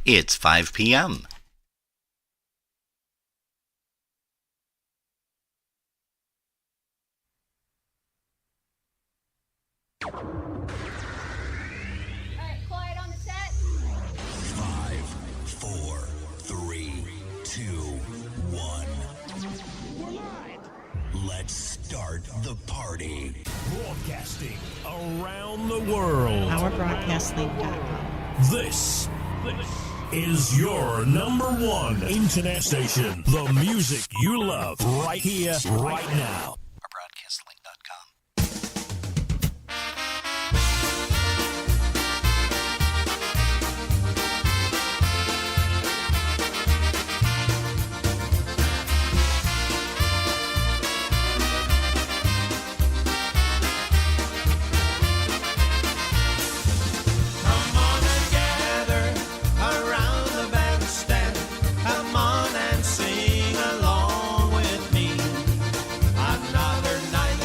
It's 5 p.m. Quiet on the set. 5, 4, 3, 2, 1. We're live. Let's start the party. Broadcasting around the world. OurBroadcastLink.com. This is your number one internet station. The music you love right here, right now. OurBroadcastLink.com. Come on and gather around the bandstand. Come on and sing along with me. Another night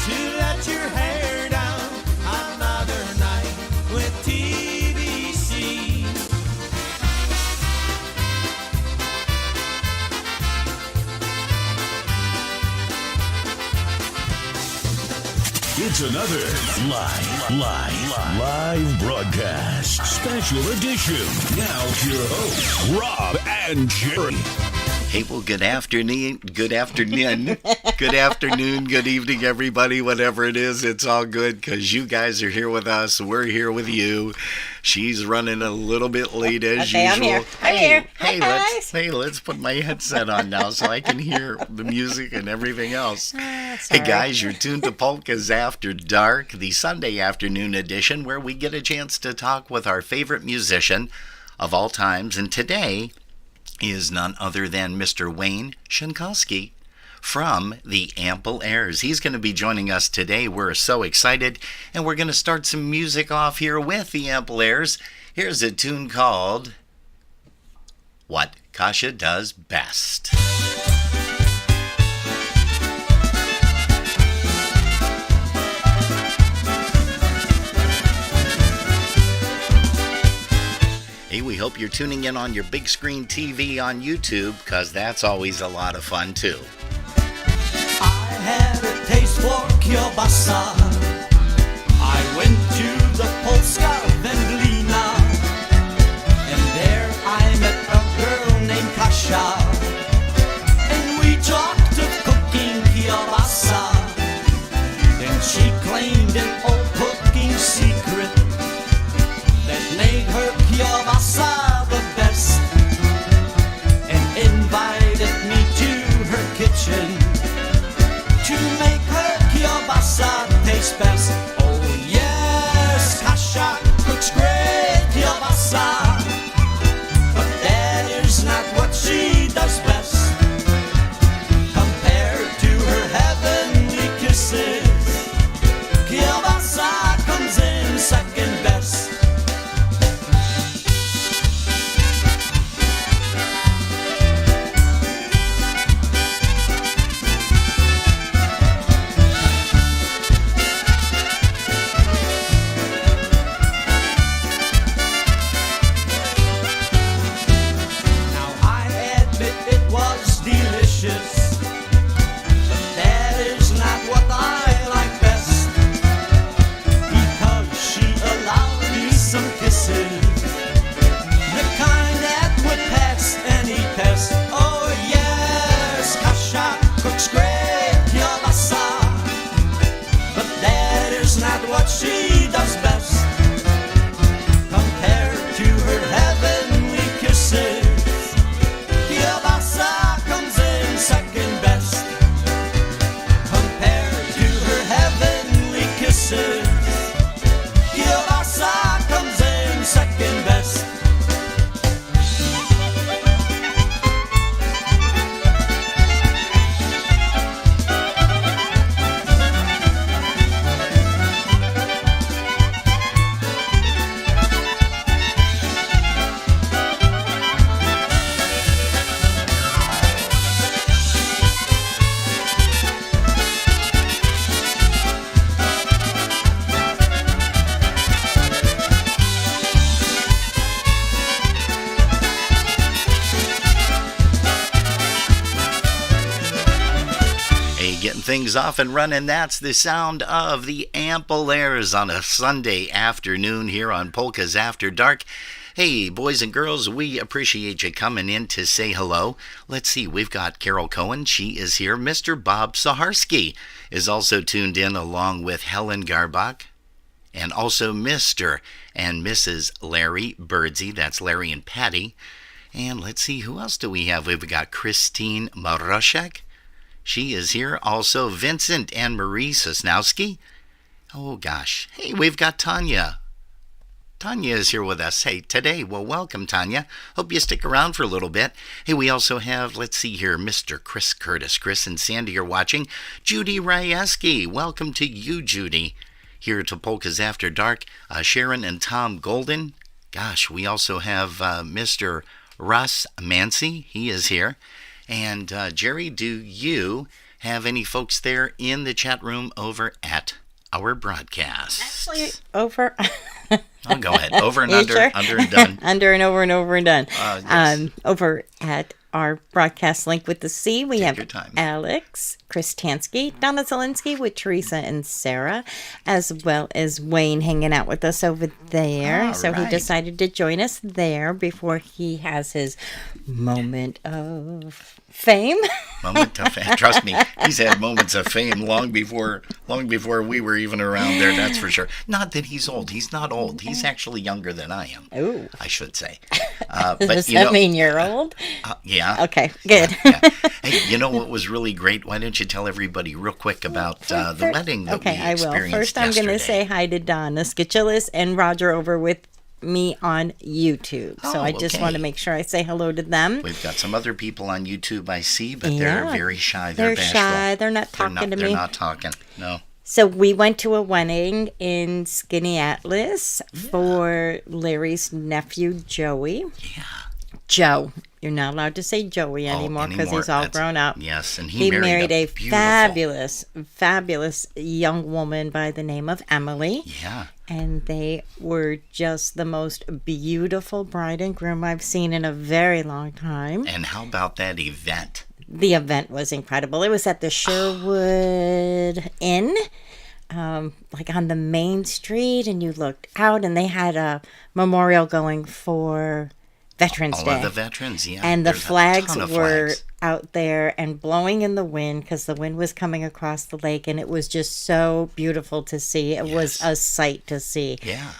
to let your hair down. Another night with TBC. It's another live broadcast. Special edition. Now your hosts, Rob and Jerry. Hey, well, good afternoon, good evening, everybody, whatever it is, it's all good because you guys are here with us, we're here with you. She's running a little bit late as Okay, usual. I'm here. Hey, let's put my headset on now so I can hear the music and everything else. Hey guys, you're tuned to Polkas After Dark, the Sunday afternoon edition where we get a chance to talk with our favorite musician of all times, and today is none other than Mr. Wayne Sienkowski from the Ample Airs. He's going to be joining us today. We're so excited, and we're going to start some music off here with the Ample Airs. Here's a tune called What Kasia Does Best. Hey, we hope you're tuning in on your big screen TV on YouTube, because that's always a lot of fun, too. I had a taste for kielbasa. I went to the Polska Wędlina, and there I met a girl named Kasia, and we talked of cooking kielbasa. Then she claimed an old cooking secret that made her kielbasa the best, and invited me to her kitchen to make her kielbasa taste best. Oh yes, Kasia cooks great kielbasa, but that is not what she does best. Compared to her heavenly kisses, kielbasa comes in second best. things off and running. That's the sound of the ample airs on a Sunday afternoon here on Polkas After Dark. Hey, boys and girls, we appreciate you coming in to say hello. Let's see, we've got Carol Cohen. She is here. Mr. Bob Saharsky is also tuned in along with Helen Garbach. And also Mr. and Mrs. Larry Birdsey. That's Larry and Patty. And let's see, who else do we have? We've got Christine Maroshek. She is here. Also Vincent and Marie Sosnowski. Oh, gosh. Hey, we've got Tanya. Tanya is here with us. Hey, today. Well, welcome, Tanya. Hope you stick around for a little bit. Hey, we also have, let's see here, Mr. Chris Curtis. Chris and Sandy are watching. Judy Ryeski. Welcome to you, Judy. Here to Polkas After Dark. Sharon and Tom Golden. Gosh, we also have Mr. Russ Mancy. He is here. And Jerry, do you have any folks there in the chat room over at our broadcast? Actually, over. Oh, go ahead. Over and under, sure? under and done. Under and over and over and done. Yes. Over at our broadcast link with the C, we Take have your time. Alex, Chris Tansky, Donna Zelinsky with Teresa and Sarah, as well as Wayne hanging out with us over there. All so he right. decided to join us there before he has his moment of fame. Moment of fame. Trust me, he's had moments of fame long before we were even around there, that's for sure. Not that he's old. He's not old. He's actually younger than I am. Ooh. I should say. Does that mean you're old? Yeah. Okay, good. Yeah. Hey, you know what was really great? Why don't you tell everybody real quick about the wedding that we I will. experienced First, I'm going to say hi to Donna Skitchillis and Roger over with me on YouTube. So Oh, I just okay. want to make sure I say hello to them. We've got some other people on YouTube I see, but they're Yeah. very shy. They're bashful. shy. They're not talking to me. They're not talking. No. So we went to a wedding in Skinny Atlas for Larry's nephew, Joey. Yeah. Joe. You're not allowed to say Joey anymore because he's all That's- grown up. Yes, and He married a beautiful- fabulous young woman by the name of Emily. Yeah. And they were just the most beautiful bride and groom I've seen in a very long time. And how about that event? The event was incredible. It was at the Sherwood Inn, like on the main street, and you looked out, and they had a memorial going for Veterans All Day. of the veterans, yeah. And the There's a flags ton of were flags. out there and blowing in the wind because the wind was coming across the lake, and it was just so beautiful to see. It was Yes. a sight to see. Yeah.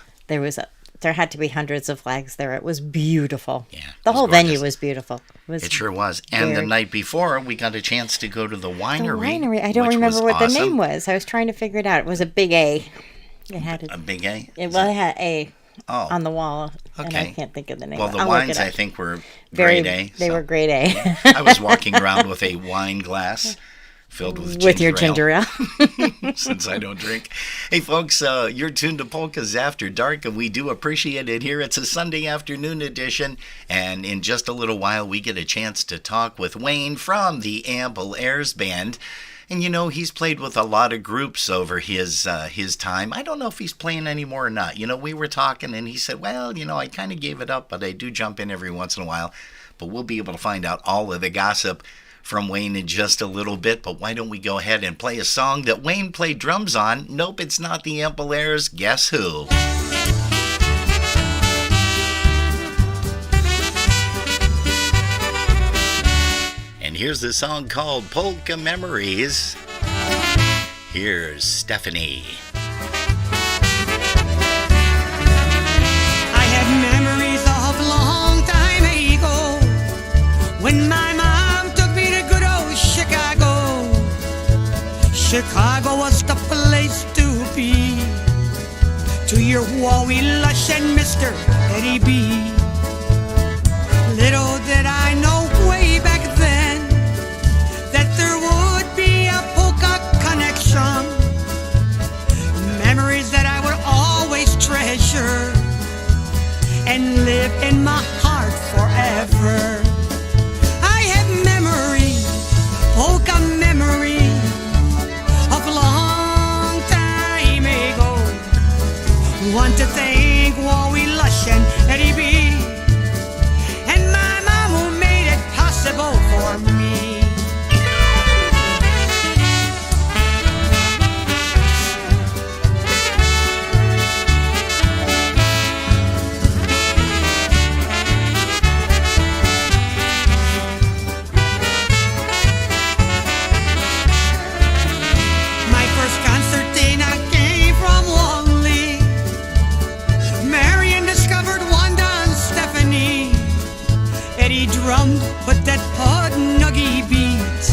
There had to be hundreds of flags there. It was beautiful. Yeah, it The was whole venue gorgeous. was beautiful. It sure was. And the very- night before, we got a chance to go to the The winery. winery. I don't which remember was what the awesome. name was. I was trying to figure it out. It was a big A. It had A big A? it had A Oh. on the wall, and I Okay. can't think of the name. Well, the I'll look wines, it up. I think, were Very, grade A. They so were grade A. I was walking around with a wine glass filled with ginger with your ale, ginger ale. since I don't drink. Hey, folks, you're tuned to Polkas After Dark, and we do appreciate it here. It's a Sunday afternoon edition, and in just a little while, we get a chance to talk with Wayne from the Ample Airs Band. And, you know, he's played with a lot of groups over his time. I don't know if he's playing anymore or not. You know, we were talking, and he said, well, you know, I kind of gave it up, but I do jump in every once in a while. But we'll be able to find out all of the gossip from Wayne in just a little bit. But why don't we go ahead and play a song that Wayne played drums on? Nope, it's not the Ample Airs. Guess who? And here's the song called Polka Memories. Here's Stephanie. I have memories of a long time ago when my mom took me to good old Chicago. Chicago was the place to be. To your Wally Lush and Mr. Eddie B. Little did I know way back then that there would be a polka connection. Memories that I would always treasure and live in my heart forever. I have memories, polka memories of a long time ago. Want to thank Wally Lush and Eddie B. and my mom who made it possible for me. drummed with that nuggy beat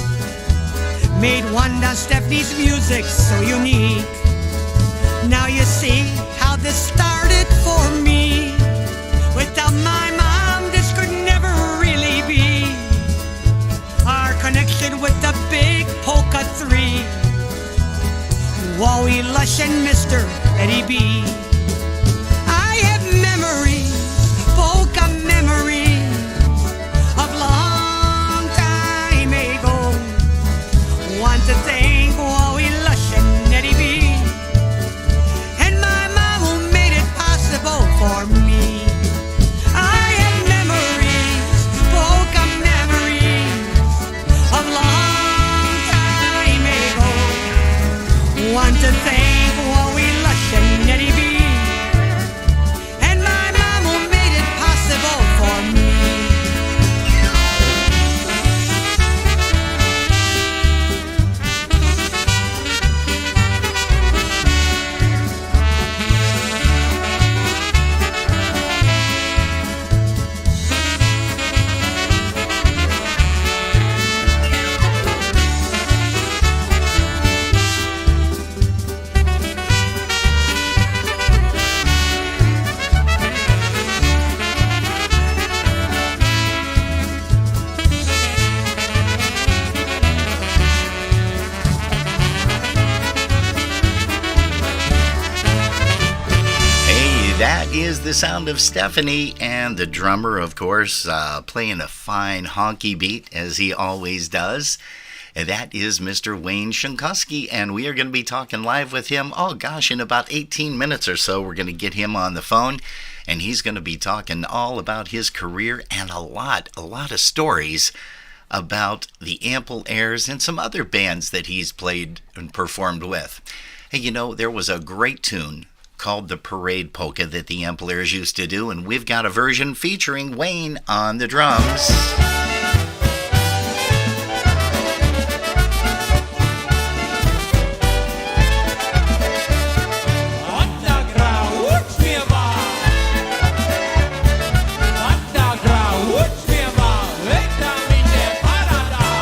made Wanda Stephanie's music so unique. Now you see how this started for me. Without my mom, this could never really be. Our connection with the big polka 3, Wally Lush and Mr. Eddie B. I have memories, polka memories of long time ago. Want to thank Wally Lush and Eddie B. And my mom who made it possible for me. I have memories, polka memories of long time ago. Want to thank Wally Lush and Eddie B. And my mom who made it possible for me. That is the sound of Stephanie, and the drummer, of course, playing a fine honky beat, as he always does. And that is Mr. Wayne Sienkowski, and we are going to be talking live with him, in about 18 minutes or so. We're going to get him on the phone, and he's going to be talking all about his career and a lot of stories about the Ample Airs and some other bands that he's played and performed with. Hey, you know, there was a great tune called the Parade Polka that the Ampliers used to do, and we've got a version featuring Wayne on the drums.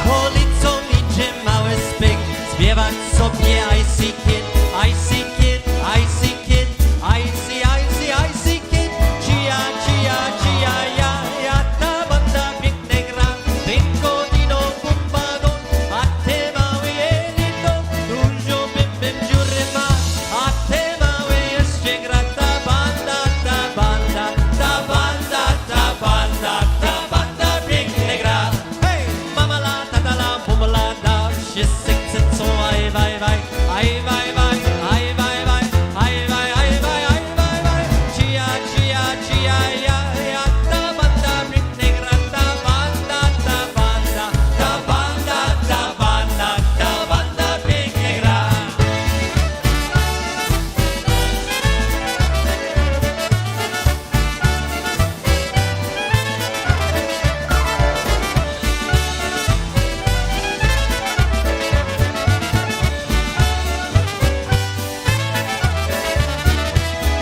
Policą idzie mały spyk, śpiewać sobie I see kid, I see kid, I see kid, I see, I see, I see kid. Cia, cia, cia, ja, ja, ta banda pięknie gra. Pinko, dino, bumbado, a te małe jelito, dużo bym dziury ma. A te małe jeszcze gra ta banda, ta banda, ta banda, ta banda, ta banda pięknie gra. Hej, mama la, tata la, bum la, da, wszyscy chcą, aj, waj, waj, aj, waj, waj, aj, waj, waj, aj, waj, aj, waj, aj, waj, waj. Cia, cia, cia, ja, ja, ta banda pięknie gra, ta banda, ta banda, ta banda, ta banda, ta banda pięknie gra.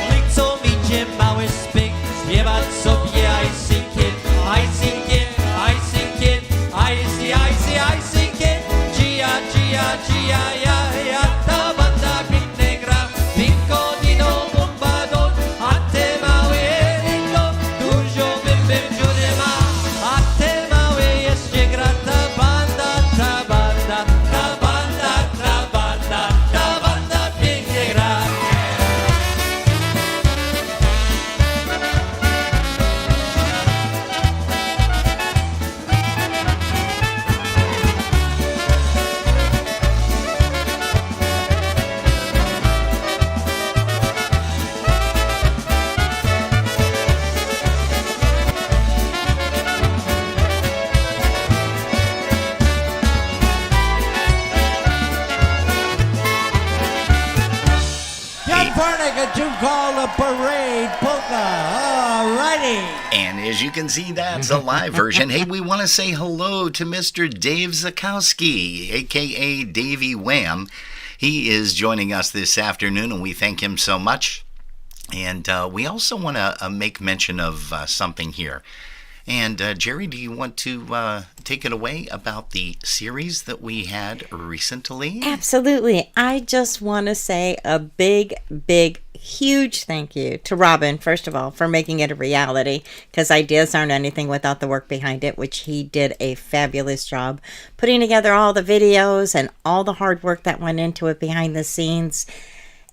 Ulicą idzie mały spyk, śpiewać sobie I see kid, I see kid, I see kid, I see, I see, I see kid. Cia, cia, cia, ja, ja, ta banda pięknie gra. Pinko, dino, bumbado, a te małe jelito, dużo bym dziury ma. A te małe jeszcze gra ta banda, ta banda, ta banda, ta banda, ta banda pięknie gra. A tune called the Parade Polka. Alrighty. And as you can see, that's a live version. Hey, we want to say hello to Mr. Dave Sienkowski, a.k.a. Davey Wham. He is joining us this afternoon, and we thank him so much. And we also want to make mention of something here. And Jerry, do you want to take it away about the series that we had recently? Absolutely. I just want to say a big, huge thank you to Robin, first of all, for making it a reality, because ideas aren't anything without the work behind it, which he did a fabulous job putting together all the videos and all the hard work that went into it behind the scenes,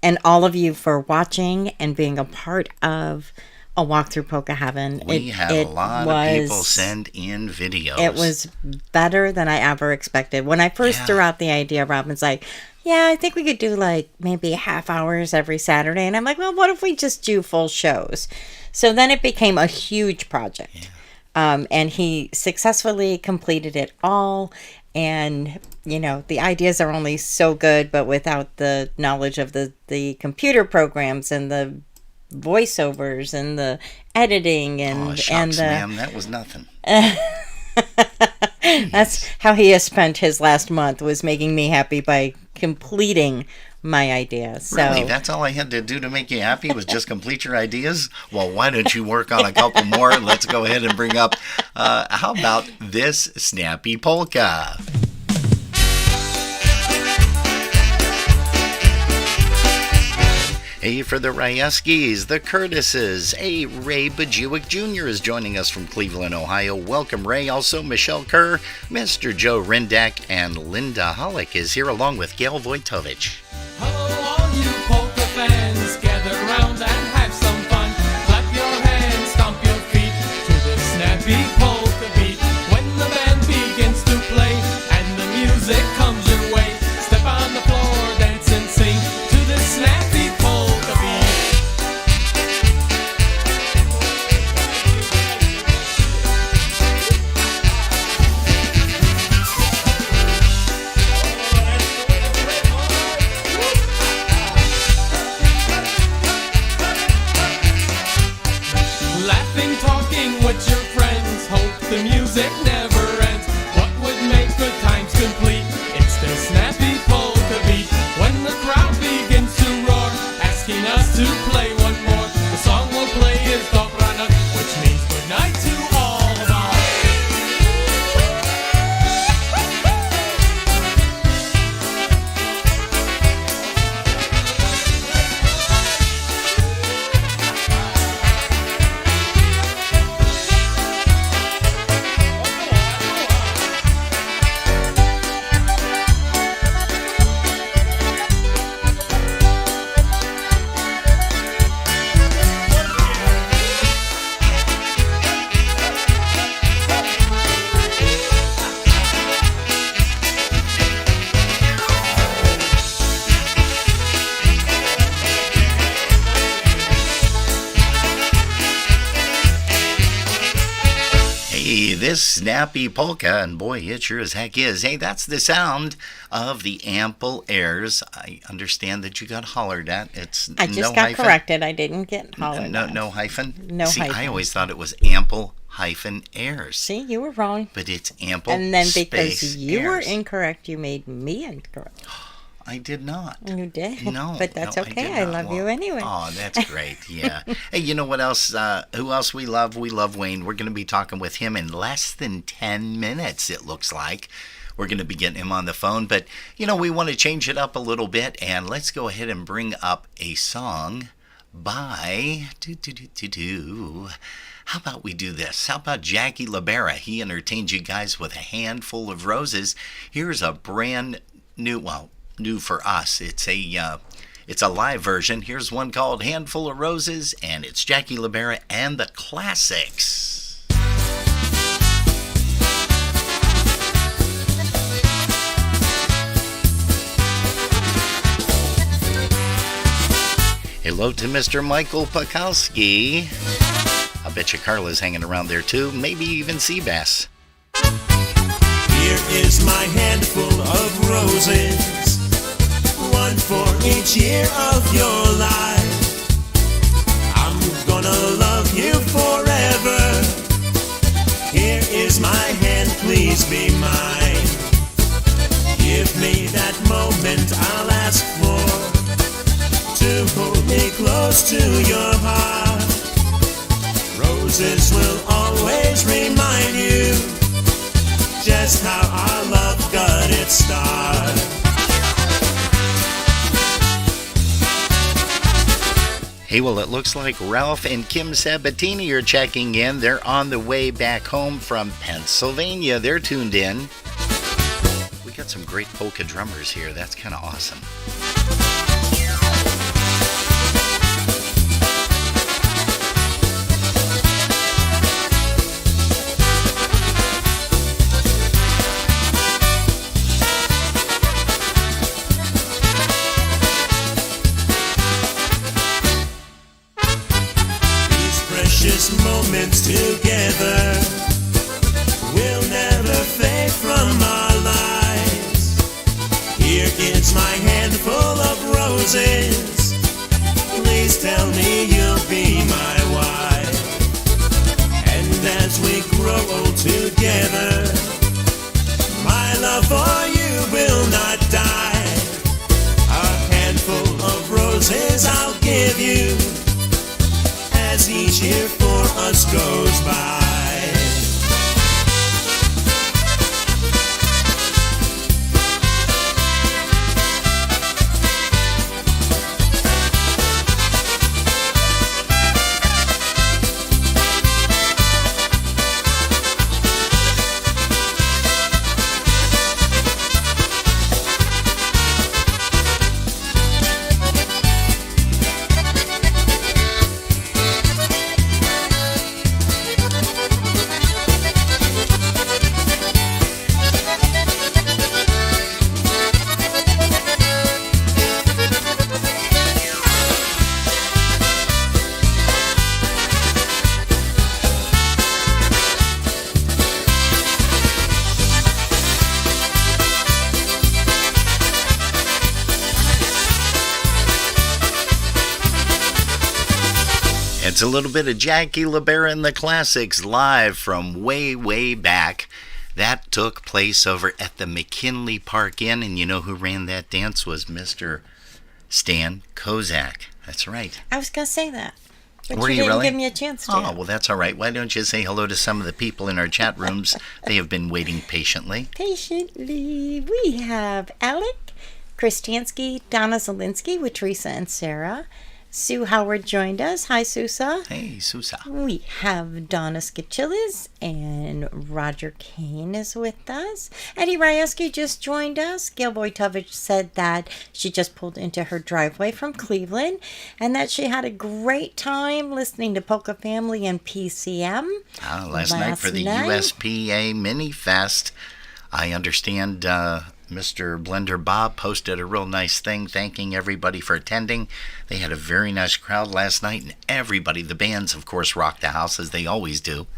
and all of you for watching and being a part of a walk through Polka Heaven. We had a lot of people send in videos. It was better than I ever expected. When I first threw out the idea, Robin's like, yeah, I think we could do like maybe half hours every Saturday. And I'm like, well, what if we just do full shows? So then it became a huge project. Yeah. And he successfully completed it all. And, you know, the ideas are only so good, but without the knowledge of the computer programs and the voiceovers and the editing and shucks, ma'am, that was nothing. That's how he has spent his last month, was making me happy by completing my ideas. So really, that's all I had to do to make you happy, was just complete your ideas? Well, why don't you work on a couple more? Let's go ahead and bring up how about this snappy polka? Hey, for the Rajewskis, the Curtises. Hey, Ray Bajuic Jr. is joining us from Cleveland, Ohio. Welcome, Ray. Also, Michelle Kerr, Mr. Joe Rendak, and Linda Hollick is here along with Gail Vojtovich. Hello, all you polka fans. Gather round and have some fun. Clap your hands, stomp your feet to the snappy polka beat. When the band begins to play and the music comes your way, step on the floor, dance and sing to the snappy polka beat. Laughing, talking with your friends, hope the music never ends. What would make good times complete? It's the snappy polka beat. When the crowd begins to roar, asking us to play one more, the song we'll play is Dobranoc, which means good night to all of us. Hey, this snappy polka, and boy, it sure as heck is. Hey, that's the sound of the ample airs. I understand that you got hollered at. It's I just no got hyphen. corrected. I didn't get hollered at. No hyphen? No See, hyphen. I always thought it was ample hyphen airs. See, you were wrong. But it's ample And then because space you were airs. incorrect, you made me incorrect. I did not. You did. No. But that's no, okay. did I not. love you Well, anyway. Oh, that's great. Yeah. Hey, you know what else? Who else we love? We love Wayne. We're going to be talking with him in less than 10 minutes, it looks like. We're going to be getting him on the phone. But, you know, we want to change it up a little bit. And let's go ahead and bring up a song by... How about we do this? How about Jackie Libera? He entertained you guys with a handful of roses. Here's a brand new, well, new for us. It's a live version. Here's one called Handful of Roses, and it's Jackie Libera and the Classics. Hello to Mr. Michael Pekowski. I bet you Carla's hanging around there too, maybe even Seabass. Here is my handful of roses, one for each year of your life. I'm gonna love you forever. Here is my hand, please be mine. Give me that moment I'll ask for, to hold me close to your heart. Roses will always words remind you just how our love got its start. Hey, well, it looks like Ralph and Kim Sabatini are checking in. They're on the way back home from Pennsylvania. They're tuned in. We got some great polka drummers here. That's kind of awesome. Moments together will never fade from our lives. Here is my handful of roses. Please tell me you'll be my wife. And as we grow old together, my love for you will not die. A handful of roses I'll give you as each year for us goes by. It's a little bit of Jackie LaBera and the Classics live from way, way back. That took place over at the McKinley Park Inn, and you know who ran that dance was Mr. Stan Kozak. That's right. I was going to say that. But Were you you didn't really? give me a chance to. Oh, well, that's all right. Why don't you say hello to some of the people in our chat rooms? They have been waiting patiently. Patiently. We have Alec, Kristansky, Donna Zelinsky with Teresa and Sarah. Sue Howard joined us. Hi, Susa. Hey, Susa. We have Donna Skachillis and Roger Kane is with us. Eddie Ryeski just joined us. Gail Wojtovich said that she just pulled into her driveway from Cleveland and that she had a great time listening to Polka Family and PCM. Last night for the USPA Mini Fest. I understand Mr. Blender Bob posted a real nice thing thanking everybody for attending. They had a very nice crowd last night, and everybody, the bands, of course, rocked the house as they always do.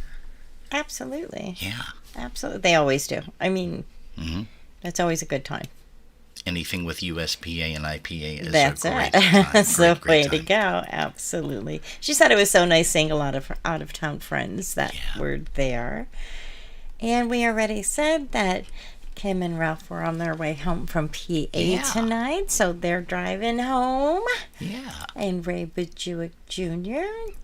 Absolutely. Yeah. Absolutely. They always do. I mean, It's always a good time. Anything with USPA and IPA is That's a great it. time. That's the way great to go. Absolutely. She said it was so nice seeing a lot of her out-of-town friends that were there. And we already said that Kim and Ralph were on their way home from PA tonight, so they're driving home. Yeah. And Ray Bajuic Jr.,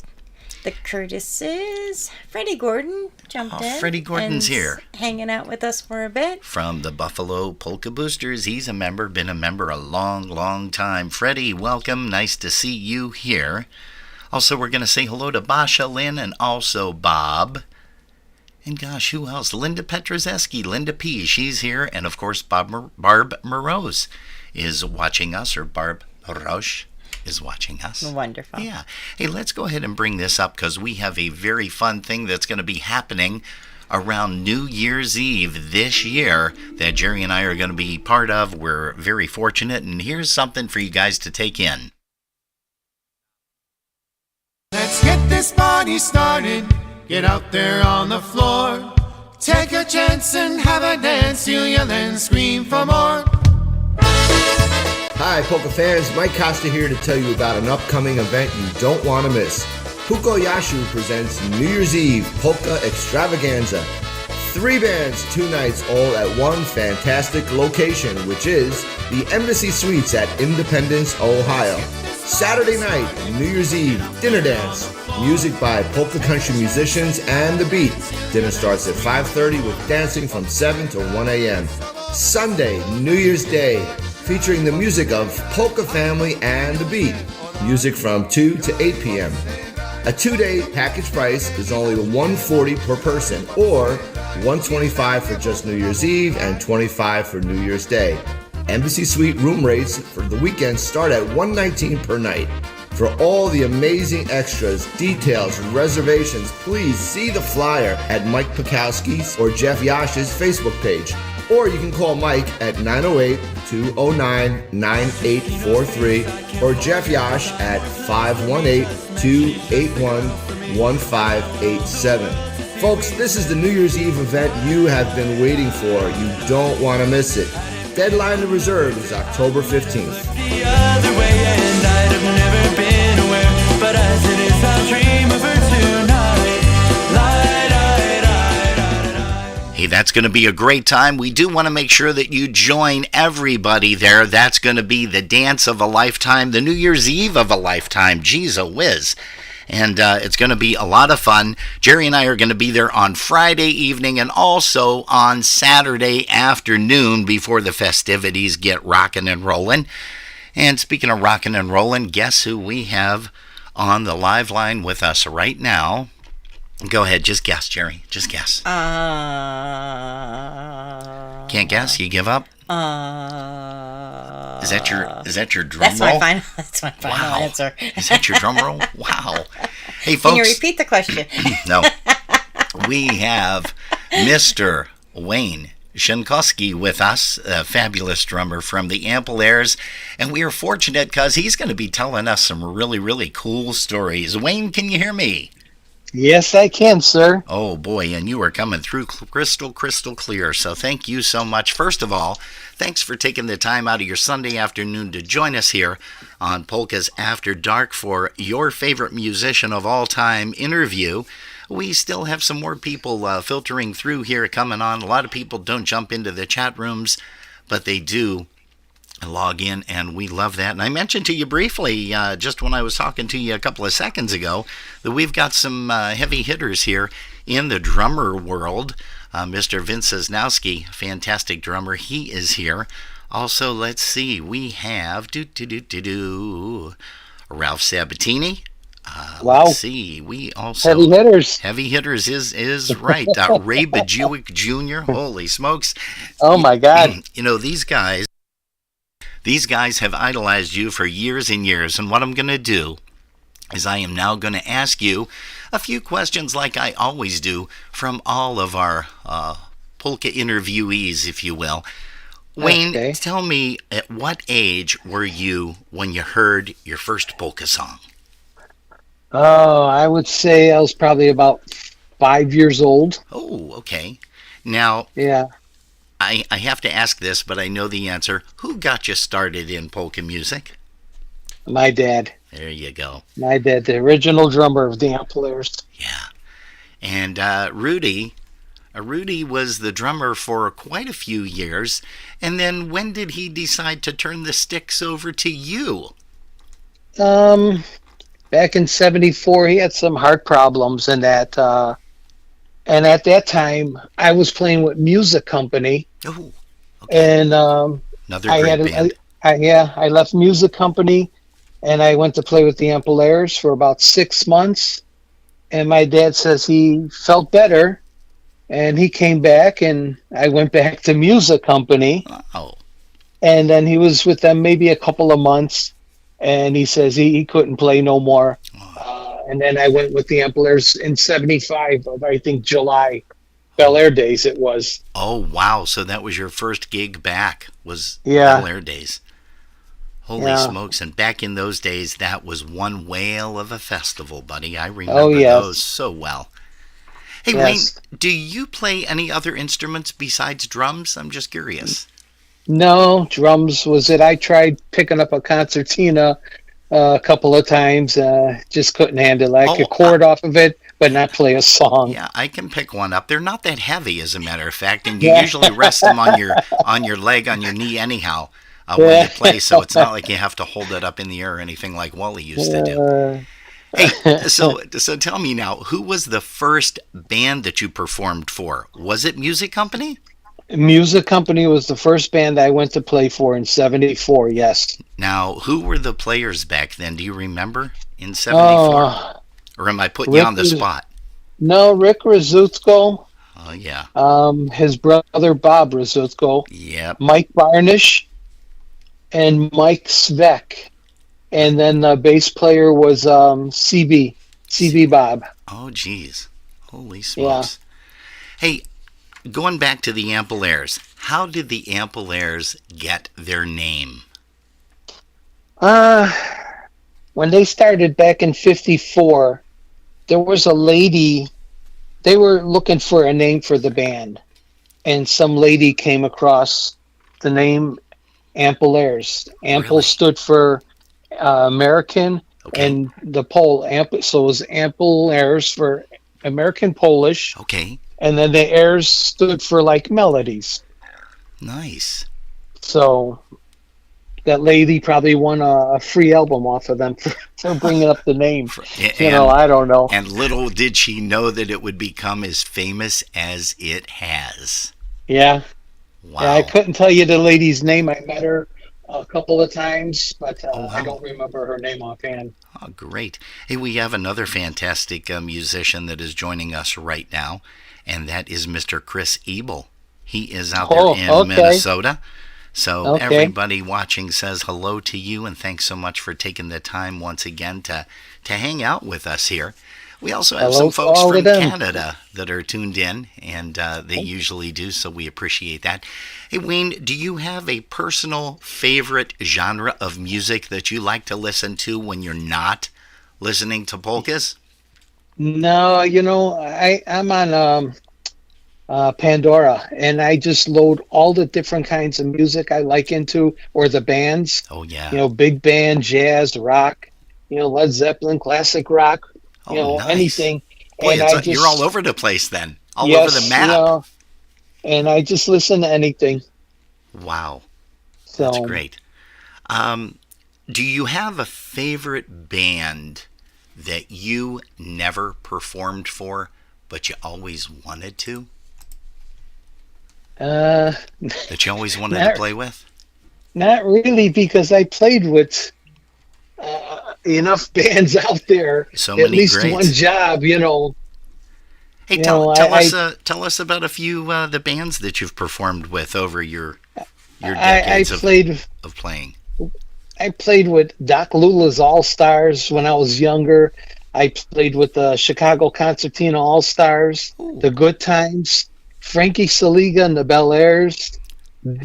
the Curtises, Freddie Gordon jumped in. Freddie Gordon's here. Hanging out with us for a bit. From the Buffalo Polka Boosters. He's a member, been a member a long, long time. Freddie, welcome. Nice to see you here. Also, we're going to say hello to Basha, Lynn, and also Bob. And gosh, who else? Linda Petrozeski, Linda P. She's here. And of course, Barb Morose is watching us, or Barb Roche is watching us. Wonderful. Yeah. Hey, let's go ahead and bring this up because we have a very fun thing that's going to be happening around New Year's Eve this year that Jerry and I are going to be part of. We're very fortunate. And here's something for you guys to take in. Let's get this party started. Get out there on the floor. Take a chance and have a dance. You'll yell and scream for more. Hi, Polka fans. Mike Costa here to tell you about an upcoming event you don't want to miss. Puko Yashu presents New Year's Eve Polka Extravaganza. 3 bands, 2 nights, all at one fantastic location, which is the Embassy Suites at Independence, Ohio. Saturday night, New Year's Eve, dinner dance. Music by polka country musicians and The Beat. Dinner starts at 5:30 with dancing from 7 to 1 a.m. Sunday, New Year's Day, featuring the music of Polka Family and The Beat. Music from 2 to 8 p.m. A 2-day package price is only $140 per person, or $125 for just New Year's Eve and $25 for New Year's Day. Embassy Suite room rates for the weekend start at $119 per night. For all the amazing extras, details, and reservations, please see the flyer at Mike Pekowski's or Jeff Yash's Facebook page. Or you can call Mike at 908-209-9843 or Jeff Yash at 518-281-1587. Folks, this is the New Year's Eve event you have been waiting for. You don't want to miss it. Deadline to reserve is October 15th. The other way, and I'd have never been aware, but as it is, I'll dream of her tonight. Hey, that's going to be a great time. We do want to make sure that you join everybody there. That's going to be the dance of a lifetime, the New Year's Eve of a lifetime. Geez, a whiz. And it's going to be a lot of fun. Jerry and I are going to be there on Friday evening and also on Saturday afternoon before the festivities get rocking and rolling. And speaking of rocking and rolling, guess who we have on the live line with us right now? Go ahead, just guess, Jerry. Just guess. Can't guess? You give up? Is that your drum roll? That's my final answer. Is that your drum roll? Wow. Hey, folks. Can you repeat the question? No. We have Mr. Wayne Sienkowski with us, a fabulous drummer from the Ampliers, and we are fortunate because he's going to be telling us some really, really cool stories. Wayne, can you hear me? Yes, I can, sir. Oh, boy, and you are coming through crystal clear, so thank you so much. First of all, thanks for taking the time out of your Sunday afternoon to join us here on Polkas After Dark for your favorite musician of all time interview. We still have some more people filtering through here coming on. A lot of people don't jump into the chat rooms, but they do log in, and we love that. And I mentioned to you briefly, just when I was talking to you a couple of seconds ago, that we've got some heavy hitters here in the drummer world. Mr. Vince Sienkowski, fantastic drummer, he is here. Also, let's see, we have Ralph Sabatini. Wow. Let's see, we also... Heavy hitters. Heavy hitters is right. Ray Bajewick Jr., holy smokes. Oh, my God. You know, these guys have idolized you for years and years, and what I'm going to do is I am now going to ask you a few questions like I always do from all of our polka interviewees, if you will. Wayne, okay. Tell me, at what age were you when you heard your first polka song? Oh, I would say I was probably about 5 years old. Oh, okay. Now, yeah. I have to ask this, but I know the answer. Who got you started in polka music? My dad. There you go. My dad, the original drummer of the Ampliers. Yeah. And Rudy was the drummer for quite a few years. And then when did he decide to turn the sticks over to you? Back in '74, he had some heart problems and that. And at that time, I was playing with Music Company. Oh, okay. And another great band. I left Music Company, and I went to play with the Ampliers for about 6 months. And my dad says he felt better, and he came back, and I went back to Music Company. Oh. And then he was with them maybe a couple of months, and he says he couldn't play no more. And then I went with the Ampliers in '75 of, I think, July. Bel Air days it was. Oh, wow. So that was your first gig back, was Bel Air days. Holy smokes. And back in those days, that was one whale of a festival, buddy. I remember those so well. Hey, Wayne, do you play any other instruments besides drums? I'm just curious. No, drums was it. I tried picking up a concertina a couple of times. Just couldn't handle it. I could chord off of it, but not play a song. Yeah, I can pick one up. They're not that heavy, as a matter of fact, and you usually rest them on your leg, on your knee anyhow when you play, so it's not like you have to hold it up in the air or anything like Wally used to do. Hey, so tell me now, who was the first band that you performed for? Was it Music Company? Music Company was the first band I went to play for in '74. Yes. Now, who were the players back then? Do you remember in '74? Or am I putting you on the spot? No, Rick Rizzuto. Oh, yeah. His brother Bob Rizzuto. Yep. Mike Varnish and Mike Svek. And then the bass player was CB Bob. Oh, geez. Holy smokes. Yeah. Hey, going back to the Ampolaires, how did the Ampolaires get their name? When they started back in '54, there was a lady, they were looking for a name for the band. And some lady came across the name Ampolaires. Ample stood for American, and the Pole, so it was Ampolaires for American Polish. Okay. And then the airs stood for like melodies. Nice. So that lady probably won a free album off of them for bringing up the name. I don't know. And little did she know that it would become as famous as it has. Yeah. Wow. Yeah, I couldn't tell you the lady's name. I met her a couple of times, but I don't remember her name offhand. Oh, great. Hey, we have another fantastic musician that is joining us right now, and that is Mr. Chris Ebel. He is out there in Minnesota. So everybody watching says hello to you, and thanks so much for taking the time once again to hang out with us here. We also have some folks from Canada that are tuned in, and they usually do, so we appreciate that. Hey, Wayne, do you have a personal favorite genre of music that you like to listen to when you're not listening to polkas? No, I'm on Pandora, and I just load all the different kinds of music I like into, or the bands. Oh, yeah. Big band, jazz, rock, Led Zeppelin, classic rock. Nice. Anything. Boy, and you're all over the place then. All over the map. And I just listen to anything. Wow. That's great. Do you have a favorite band that you never performed for, but you always wanted to? That you always wanted to play with? Not really, because I played with enough bands out there. So many at least greats. One job, Hey, tell us about a few the bands that you've performed with over your decades of playing. I played with Doc Lula's All Stars when I was younger. I played with the Chicago Concertina All Stars, the Good Times, Frankie Saliga and the Bel Airs,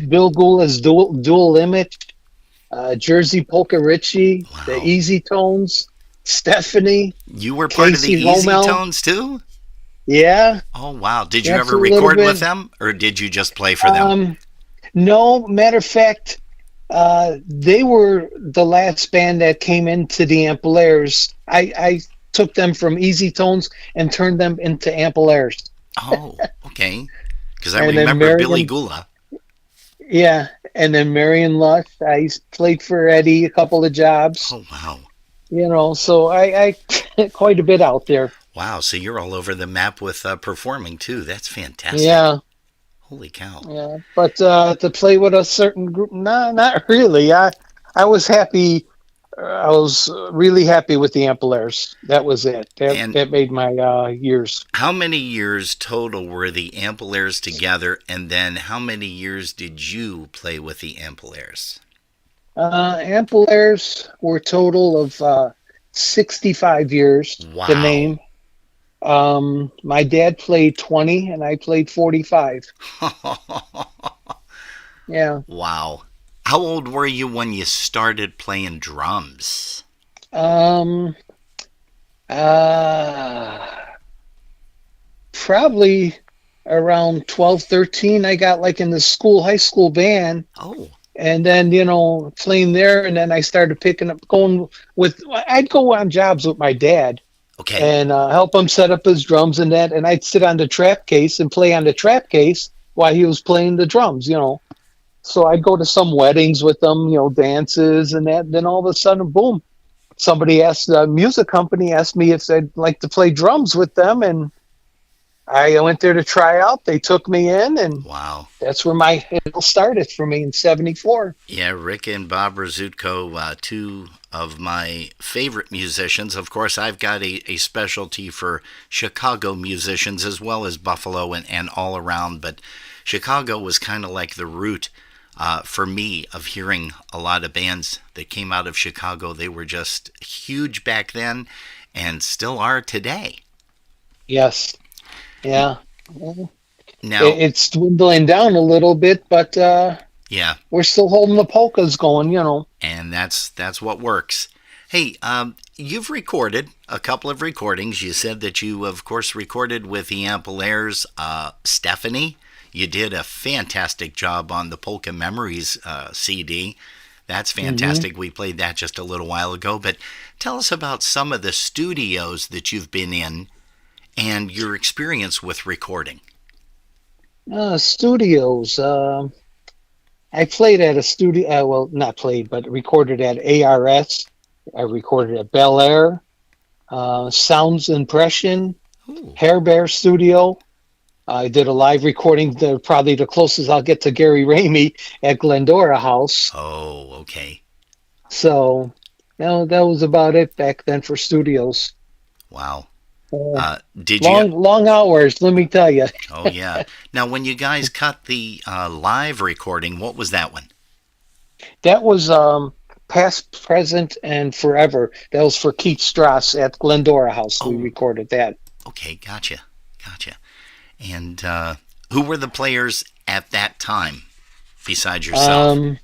Bill Gula's Dual Limit, Jersey Polka Richie, the Easy Tones, Stephanie. You were part Casey of the Easy Rommel. Tones too? Yeah. Oh, wow. Did you ever record with them, or did you just play for them? No, matter of fact, they were the last band that came into the Ampolaires. I took them from Easy Tones and turned them into Ampolaires. Oh, okay. Because I remember Billy Gula. Yeah, and then Marion Lush. I played for Eddie a couple of jobs. Oh, wow. So I quite a bit out there. Wow, so you're all over the map with performing too. That's fantastic. Yeah. Holy cow. Yeah, but to play with a certain group, not really. I was happy. I was really happy with the Ampolaires. That was it. That made my years. How many years total were the Ampolaires together, and then how many years did you play with the Ampolaires? Ampolaires were a total of 65 years. Wow. The name. My dad played 20 and I played 45. Yeah. Wow. How old were you when you started playing drums? Probably around 12, 13. I got like in the high school band. Oh. And then, playing there, and then I started I'd go on jobs with my dad. Okay. And help him set up his drums and that, and I'd sit on the trap case and play on the trap case while he was playing the drums, So I'd go to some weddings with them, dances and that. And then all of a sudden, boom, the music company asked me if I'd like to play drums with them, and I went there to try out. They took me in, and Wow. that's where it all started for me in '74. Yeah, Rick and Bob Rizutko, two of my favorite musicians. Of course, I've got a specialty for Chicago musicians as well as Buffalo and all around, but Chicago was kind of like the root for me of hearing a lot of bands that came out of Chicago. They were just huge back then and still are today. Yes. Yeah. Now, It's dwindling down a little bit, but yeah, we're still holding the polkas going, you know. and that's what works. Hey, you've recorded a couple of recordings. You said that you, of course, recorded with the Ampolaires, Stephanie. You did a fantastic job on the Polka Memories CD. That's fantastic. We played that just a little while ago. But tell us about some of the studios that you've been in and your experience with recording. Studios. I played at a studio, well, not played, but recorded at ARS. I recorded at Bel Air, Sounds Impression, Hair Bear Studio. I did a live recording, probably the closest I'll get to Gary Ramey at Glendora House. Oh, okay. So, that was about it back then for studios. Wow. Did long hours, let me tell you. Oh, yeah. Now, when you guys cut the live recording, what was that one? That was Past, Present, and Forever. That was for Keith Strauss at Glendora House. We recorded that. Okay, gotcha. And who were the players at that time besides yourself?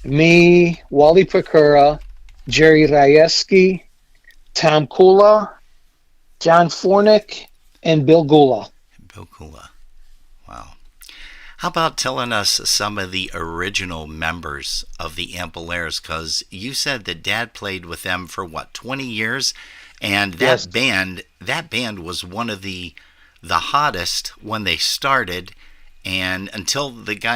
Me, Wally Pecora, Jerry Rajewski, Tom Kula, John Fornick, and Bill Gula. Wow. How about telling us some of the original members of the Ampolaires? Because you said that Dad played with them for, 20 years? And that band was one of the hottest when they started, and until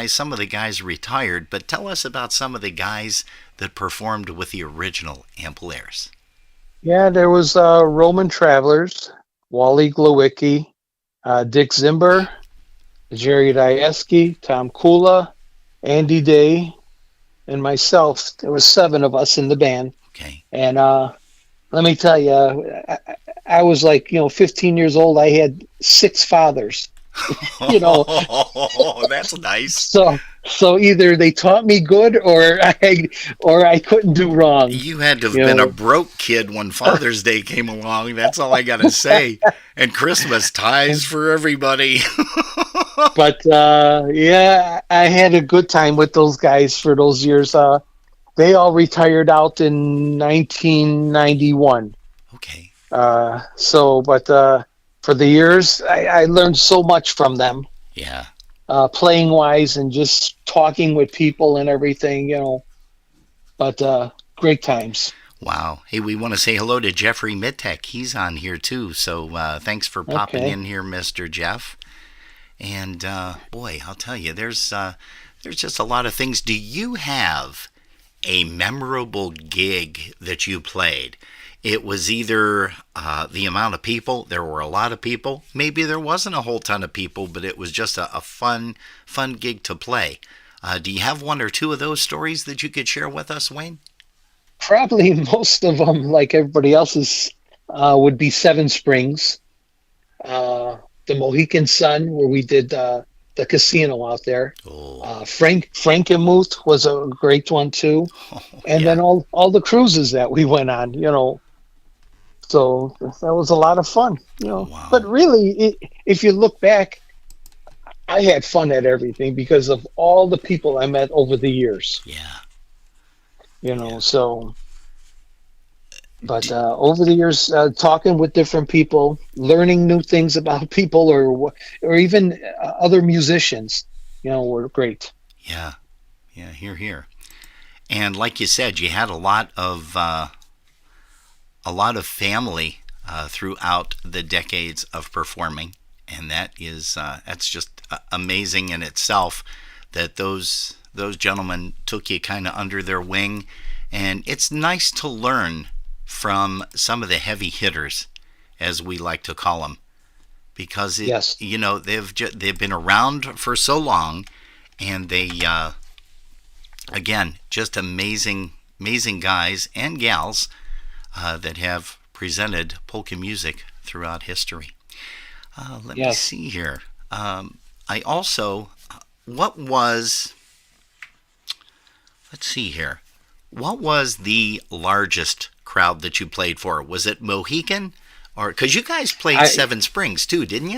some of the guys retired. But tell us about some of the guys that performed with the original Ampolaires. Yeah, there was Roman Travelers, Wally Glowicki, Dick Zimber, Jerry Rajewski, Tom Kula, Andy Day, and myself. There was 7 of us in the band. Okay. And let me tell you, I was 15 years old. I had 6 fathers. Oh, that's nice. So either they taught me good, or I couldn't do wrong. You had to have been a broke kid when Father's Day came along. That's all I gotta say. And Christmas ties for everybody. But yeah, I had a good time with those guys for those years. They all retired out in 1991. Okay. But for the years, I learned so much from them. Yeah. Playing wise and just talking with people and everything, But great times. Wow. Hey, we want to say hello to Jeffrey Mittek. He's on here too. So thanks for popping in here, Mr. Jeff. And boy, I'll tell you, there's just a lot of things. Do you have a memorable gig that you played? It was either the amount of people, there were a lot of people, maybe there wasn't a whole ton of people, but it was just a fun gig to play. Do you have one or two of those stories that you could share with us, Wayne? Probably most of them, like everybody else's, would be Seven Springs, the Mohican Sun, where we did the casino out there. Frankenmuth was a great one too. And then all the cruises that we went on, So that was a lot of fun, Wow. But really, if you look back, I had fun at everything because of all the people I met over the years. Yeah. So. But over the years, talking with different people, learning new things about people, or even other musicians, were great. Yeah. Here. And like you said, you had a lot of family throughout the decades of performing, and that's just amazing in itself that those gentlemen took you kind of under their wing And it's nice to learn from some of the heavy hitters, as we like to call them, because they've been around for so long, and they again, just amazing guys and gals that have presented polka music throughout history. Let me see here. I also, let's see here. What was the largest crowd that you played for? Was it Mohican? Or because you guys played Seven Springs too, didn't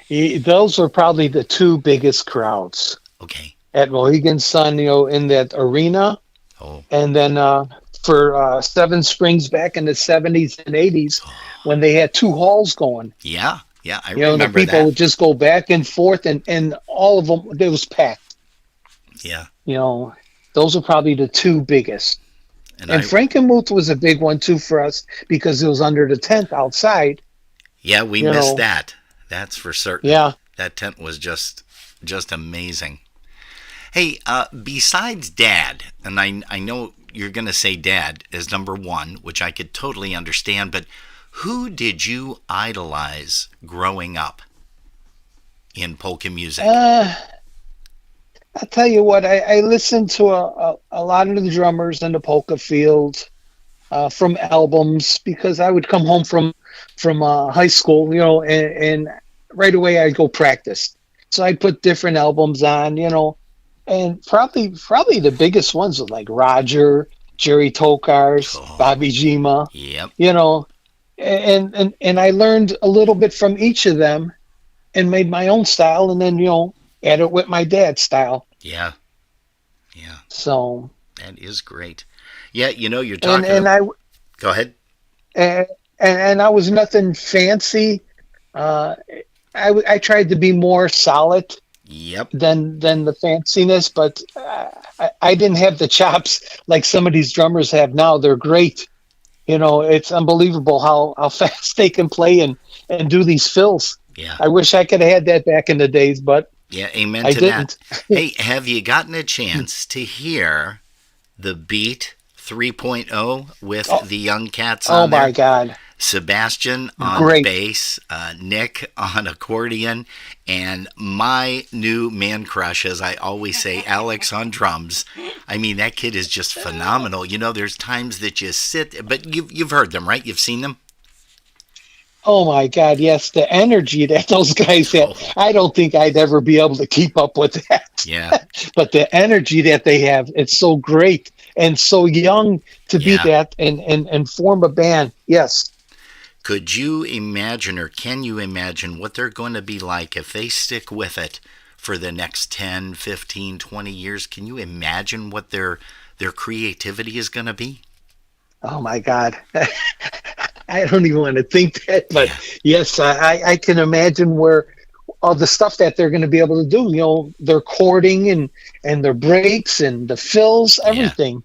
you? Those were probably the two biggest crowds. Okay. At Mohegan Sun, in that arena. Oh. And then for Seven Springs back in the 70s and 80s, when they had two halls going. Yeah, I remember the people would just go back and forth, and all of them, it was packed. Yeah. Those are probably the two biggest. And Frankenmuth was a big one, too, for us, because it was under the tent outside. Yeah, we missed that. That's for certain. Yeah. That tent was just amazing. Hey, besides Dad, and I know you're going to say Dad is number one, which I could totally understand, but who did you idolize growing up in polka music? I'll tell you what, I listened to a lot of the drummers in the polka field from albums, because I would come home from high school, and right away I'd go practice. So I'd put different albums on, and probably the biggest ones were like Roger, Jerry Tokars, Bobby Jima. Yep. And I learned a little bit from each of them and made my own style, and then add it with my dad's style. Yeah. So that is great. Yeah, you're talking. Go ahead. And I was nothing fancy. I tried to be more solid. Yep. Than the fanciness, but I didn't have the chops like some of these drummers have now. They're great. It's unbelievable how fast they can play and do these fills. Yeah. I wish I could have had that back in the days, but yeah, amen I to didn't. that. Hey, have you gotten a chance to hear the Beat 3.0 with the young cats on there? Oh my God. Sebastian on bass, Nick on accordion, and my new man crush, as I always say, Alex on drums. I mean, that kid is just phenomenal. There's times that you sit, but you've heard them, right? You've seen them? Oh my God, yes, the energy that those guys have. I don't think I'd ever be able to keep up with that. Yeah. But the energy that they have, it's so great and so young to be that and form a band. Yes. Could you imagine, or can you imagine what they're going to be like if they stick with it for the next 10, 15, 20 years? Can you imagine what their creativity is going to be? Oh my God. I don't even want to think that, but yes, I can imagine where all the stuff that they're going to be able to do, their chording and their breaks and the fills, everything.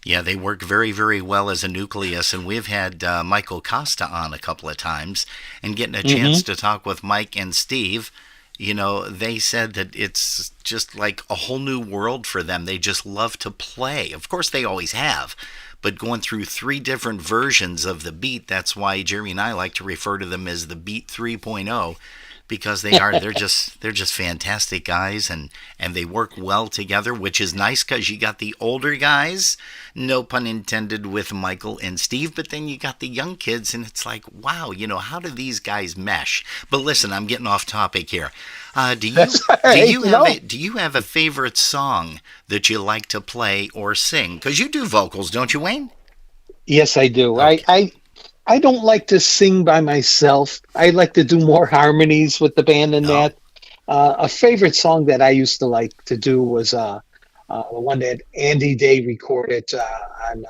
Yeah, they work very, very well as a nucleus, and we've had Michael Costa on a couple of times, and getting a chance to talk with Mike and Steve, they said that it's just like a whole new world for them. They just love to play. Of course, they always have, but going through 3 different versions of the Beat, that's why Jerry and I like to refer to them as the Beat 3.0, because they're just fantastic guys, and they work well together, which is nice because you got the older guys, no pun intended, with Michael and Steve, but then you got the young kids, and it's like, wow, how do these guys mesh? But listen, I'm getting off topic here. Do you have a favorite song that you like to play or sing? Because you do vocals, don't you, Wayne? Yes, I do. Okay. I don't like to sing by myself. I like to do more harmonies with the band than that. A favorite song that I used to like to do was the one that Andy Day recorded on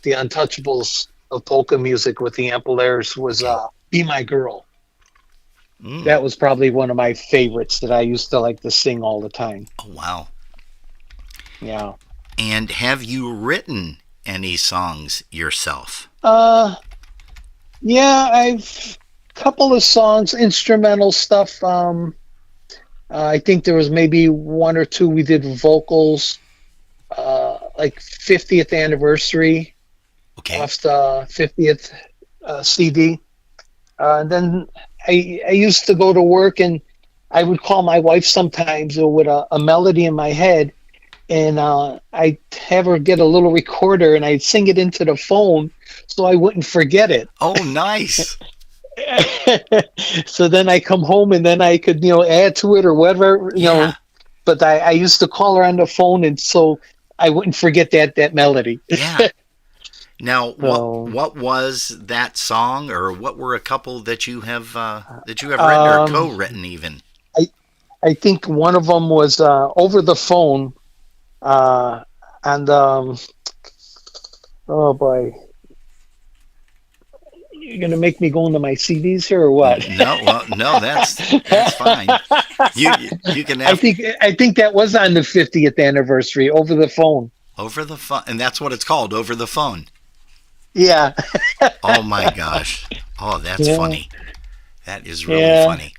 the Untouchables of polka music with the Ampelairs was Be My Girl. That was probably one of my favorites that I used to like to sing all the time. Oh, wow. Yeah. And have you written any songs yourself? Yeah, I've a couple of songs, instrumental stuff. I think there was maybe 1 or 2 we did vocals. A like 50th anniversary off the 50th CD. And then I used to go to work, and I would call my wife sometimes with a melody in my head, and I'd have her get a little recorder, and I'd sing it into the phone so I wouldn't forget it. Oh, nice. So then I come home, and then I could, add to it or whatever, know. But I used to call her on the phone, and so I wouldn't forget that melody. Yeah. Now, what was that song, or what were a couple that you have written or co-written even? I think one of them was Over the Phone, and oh boy, you're gonna make me go into my CDs here or what? No, that's fine. You can have. I think that was on the 50th anniversary, Over the Phone. Over the phone, and that's what it's called, Over the Phone. Yeah. Oh my gosh. Oh, that's funny. That is really funny.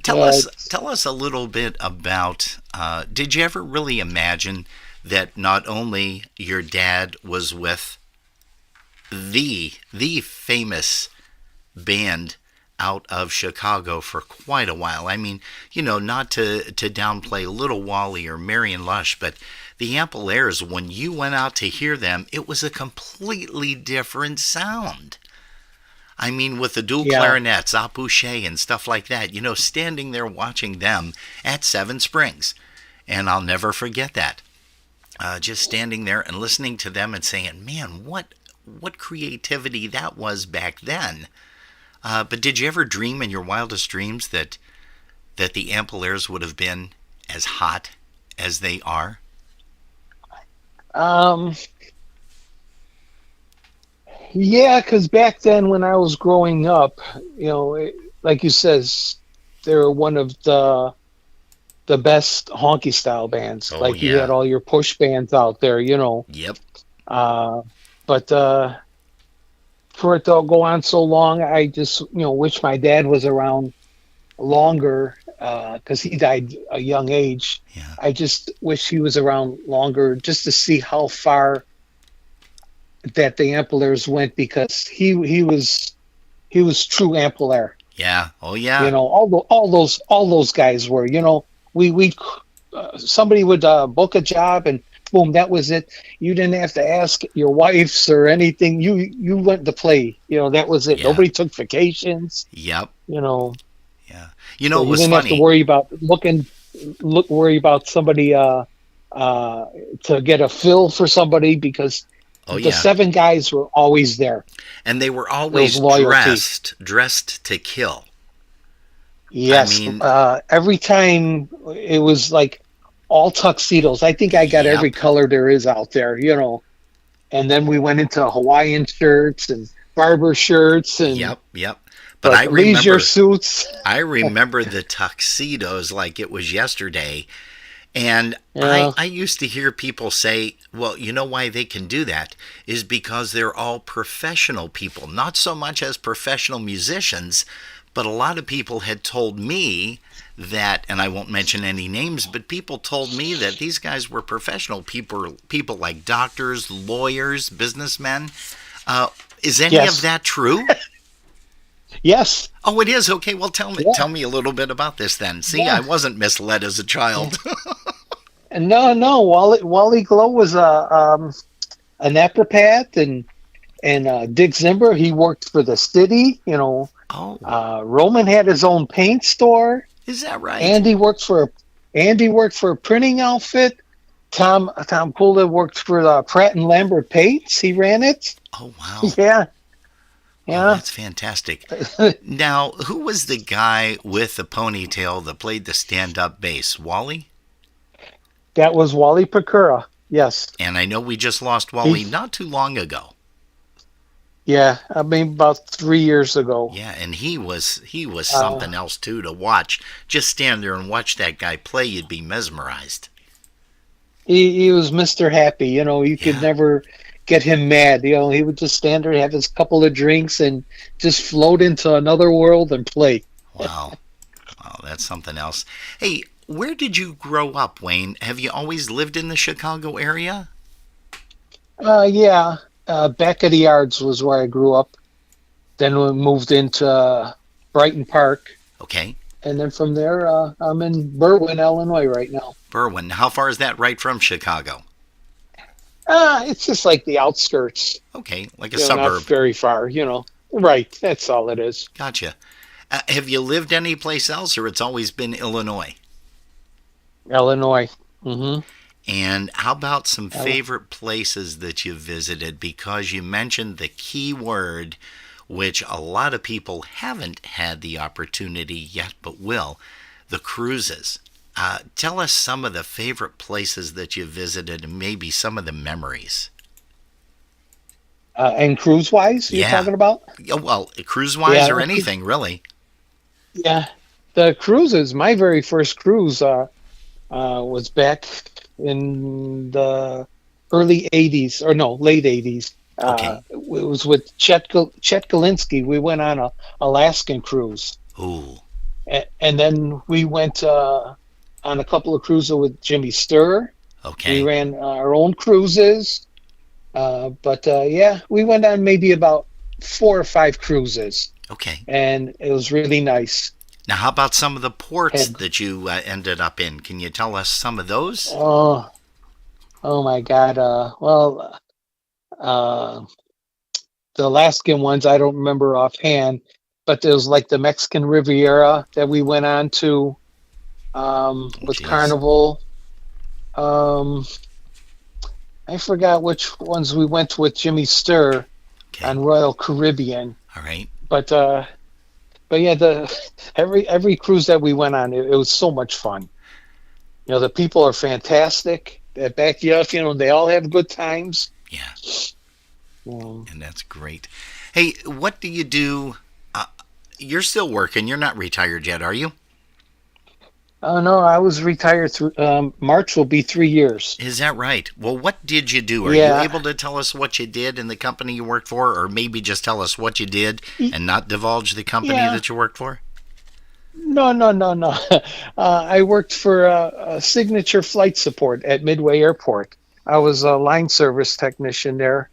Tell us a little bit about. Did you ever really imagine that not only your dad was with the famous band out of Chicago for quite a while? I mean, not to downplay Little Wally or Marion Lush, but the Ample-Airs, when you went out to hear them, it was a completely different sound. I mean, with the dual clarinets, apouche, and stuff like that, standing there watching them at Seven Springs. And I'll never forget that. Just standing there and listening to them and saying, man, what creativity that was back then. But did you ever dream in your wildest dreams that the Ample-Airs would have been as hot as they are? Yeah, because back then when I was growing up, like you says, they were one of the best honky style bands. You had all your push bands out there, Yep. But for it to go on so long, I just wish my dad was around longer, because he died a young age. Yeah. I just wish he was around longer just to see how far that the Ample-Airs went, because he was true Ample-Air. Yeah. Oh yeah. All those guys were. We somebody would book a job, and boom, that was it. You didn't have to ask your wives or anything. You went to play. That was it. Yeah. Nobody took vacations. Yep. Yeah. So you it was didn't funny. have to worry about worry about somebody to get a fill for somebody, because the seven guys were always there. And they were always dressed to kill. Yes. I mean, every time it was like all tuxedos. I think I got every color there is out there, And then we went into Hawaiian shirts and barber shirts and Yep. But I remember leisure suits. I remember the tuxedos like it was yesterday. And I used to hear people say, well, you know why they can do that is because they're all professional people, not so much as professional musicians, but a lot of people had told me that, and I won't mention any names, but people told me that these guys were professional people like doctors, lawyers, businessmen. Is any of that true? Yes. Oh, it is? Okay, well, tell me a little bit about this then. See, I wasn't misled as a child. No. Wally Glow was an naturopath, and Dick Zimber, he worked for the city, Roman had his own paint store. Is that right? Andy worked for a printing outfit. Tom Kula worked for Pratt and Lambert Paints. He ran it. Oh wow. Yeah. Oh, that's fantastic. Now, who was the guy with the ponytail that played the stand-up bass? Wally? That was Wally Pecura, yes. And I know we just lost Wally not too long ago. Yeah, I mean about 3 years ago. Yeah, and he was something else too to watch. Just stand there and watch that guy play, you'd be mesmerized. He was Mr. Happy, you could never get him mad. He would just stand there, have his couple of drinks, and just float into another world and play. Wow, that's something else. Hey, where did you grow up, Wayne? Have you always lived in the Chicago area? Yeah. Back of the Yards was where I grew up. Then we moved into Brighton Park. Okay. And then from there, I'm in Berwyn, Illinois right now. Berwyn. How far is that right from Chicago? It's just like the outskirts. Okay, like a You know, suburb. not very far, you know. Right, that's all it is. Gotcha. Have you lived anyplace else, or it's always been Illinois? Illinois. Mm-hmm. And how about some favorite places that you visited? Because you mentioned the key word, which a lot of people haven't had the opportunity yet, but will, the cruises. Tell us some of the favorite places that you visited and maybe some of the memories. And cruise-wise, you're talking about? Yeah, well, cruise-wise or anything, really. Yeah. The cruises, my very first cruise was back in the early 80s, or no, late 80s. Okay. It was with Chet Galinsky. We went on a Alaskan cruise. Ooh. And then we went on a couple of cruises with Jimmy Sturr. Okay. We ran our own cruises. But we went on maybe about 4 or 5 cruises. Okay. And it was really nice. Now, how about some of the ports that you ended up in? Can you tell us some of those? Oh my God. The Alaskan ones I don't remember offhand, but there was like the Mexican Riviera that we went on to with Carnival. I forgot which ones we went with Jimmy Sturr on Royal Caribbean. All right. But yeah, every cruise that we went on, it was so much fun. You know, the people are fantastic. They back you up. You know, they all have good times. Yeah. And that's great. Hey, what do you do? You're still working. You're not retired yet, are you? Oh, no, I was retired through March will be 3 years. Is that right? Well, what did you do? Are you able to tell us what you did in the company you worked for, or maybe just tell us what you did and not divulge the company that you worked for? No. I worked for a Signature Flight Support at Midway Airport. I was a line service technician there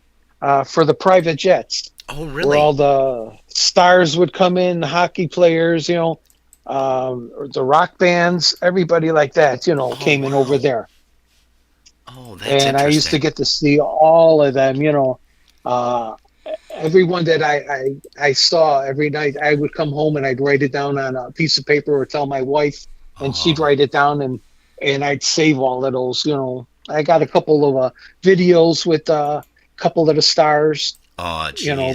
for the private jets. Oh, really? Where all the stars would come in, the hockey players, you know, the rock bands, everybody like that, you know, came in over there. Oh, that's and I used to get to see all of them, you know. Everyone that I saw every night, I would come home and I'd write it down on a piece of paper or tell my wife, and she'd write it down, and I'd save all of those, you know. I got a couple of videos with a couple of the stars. Oh, geez. You know,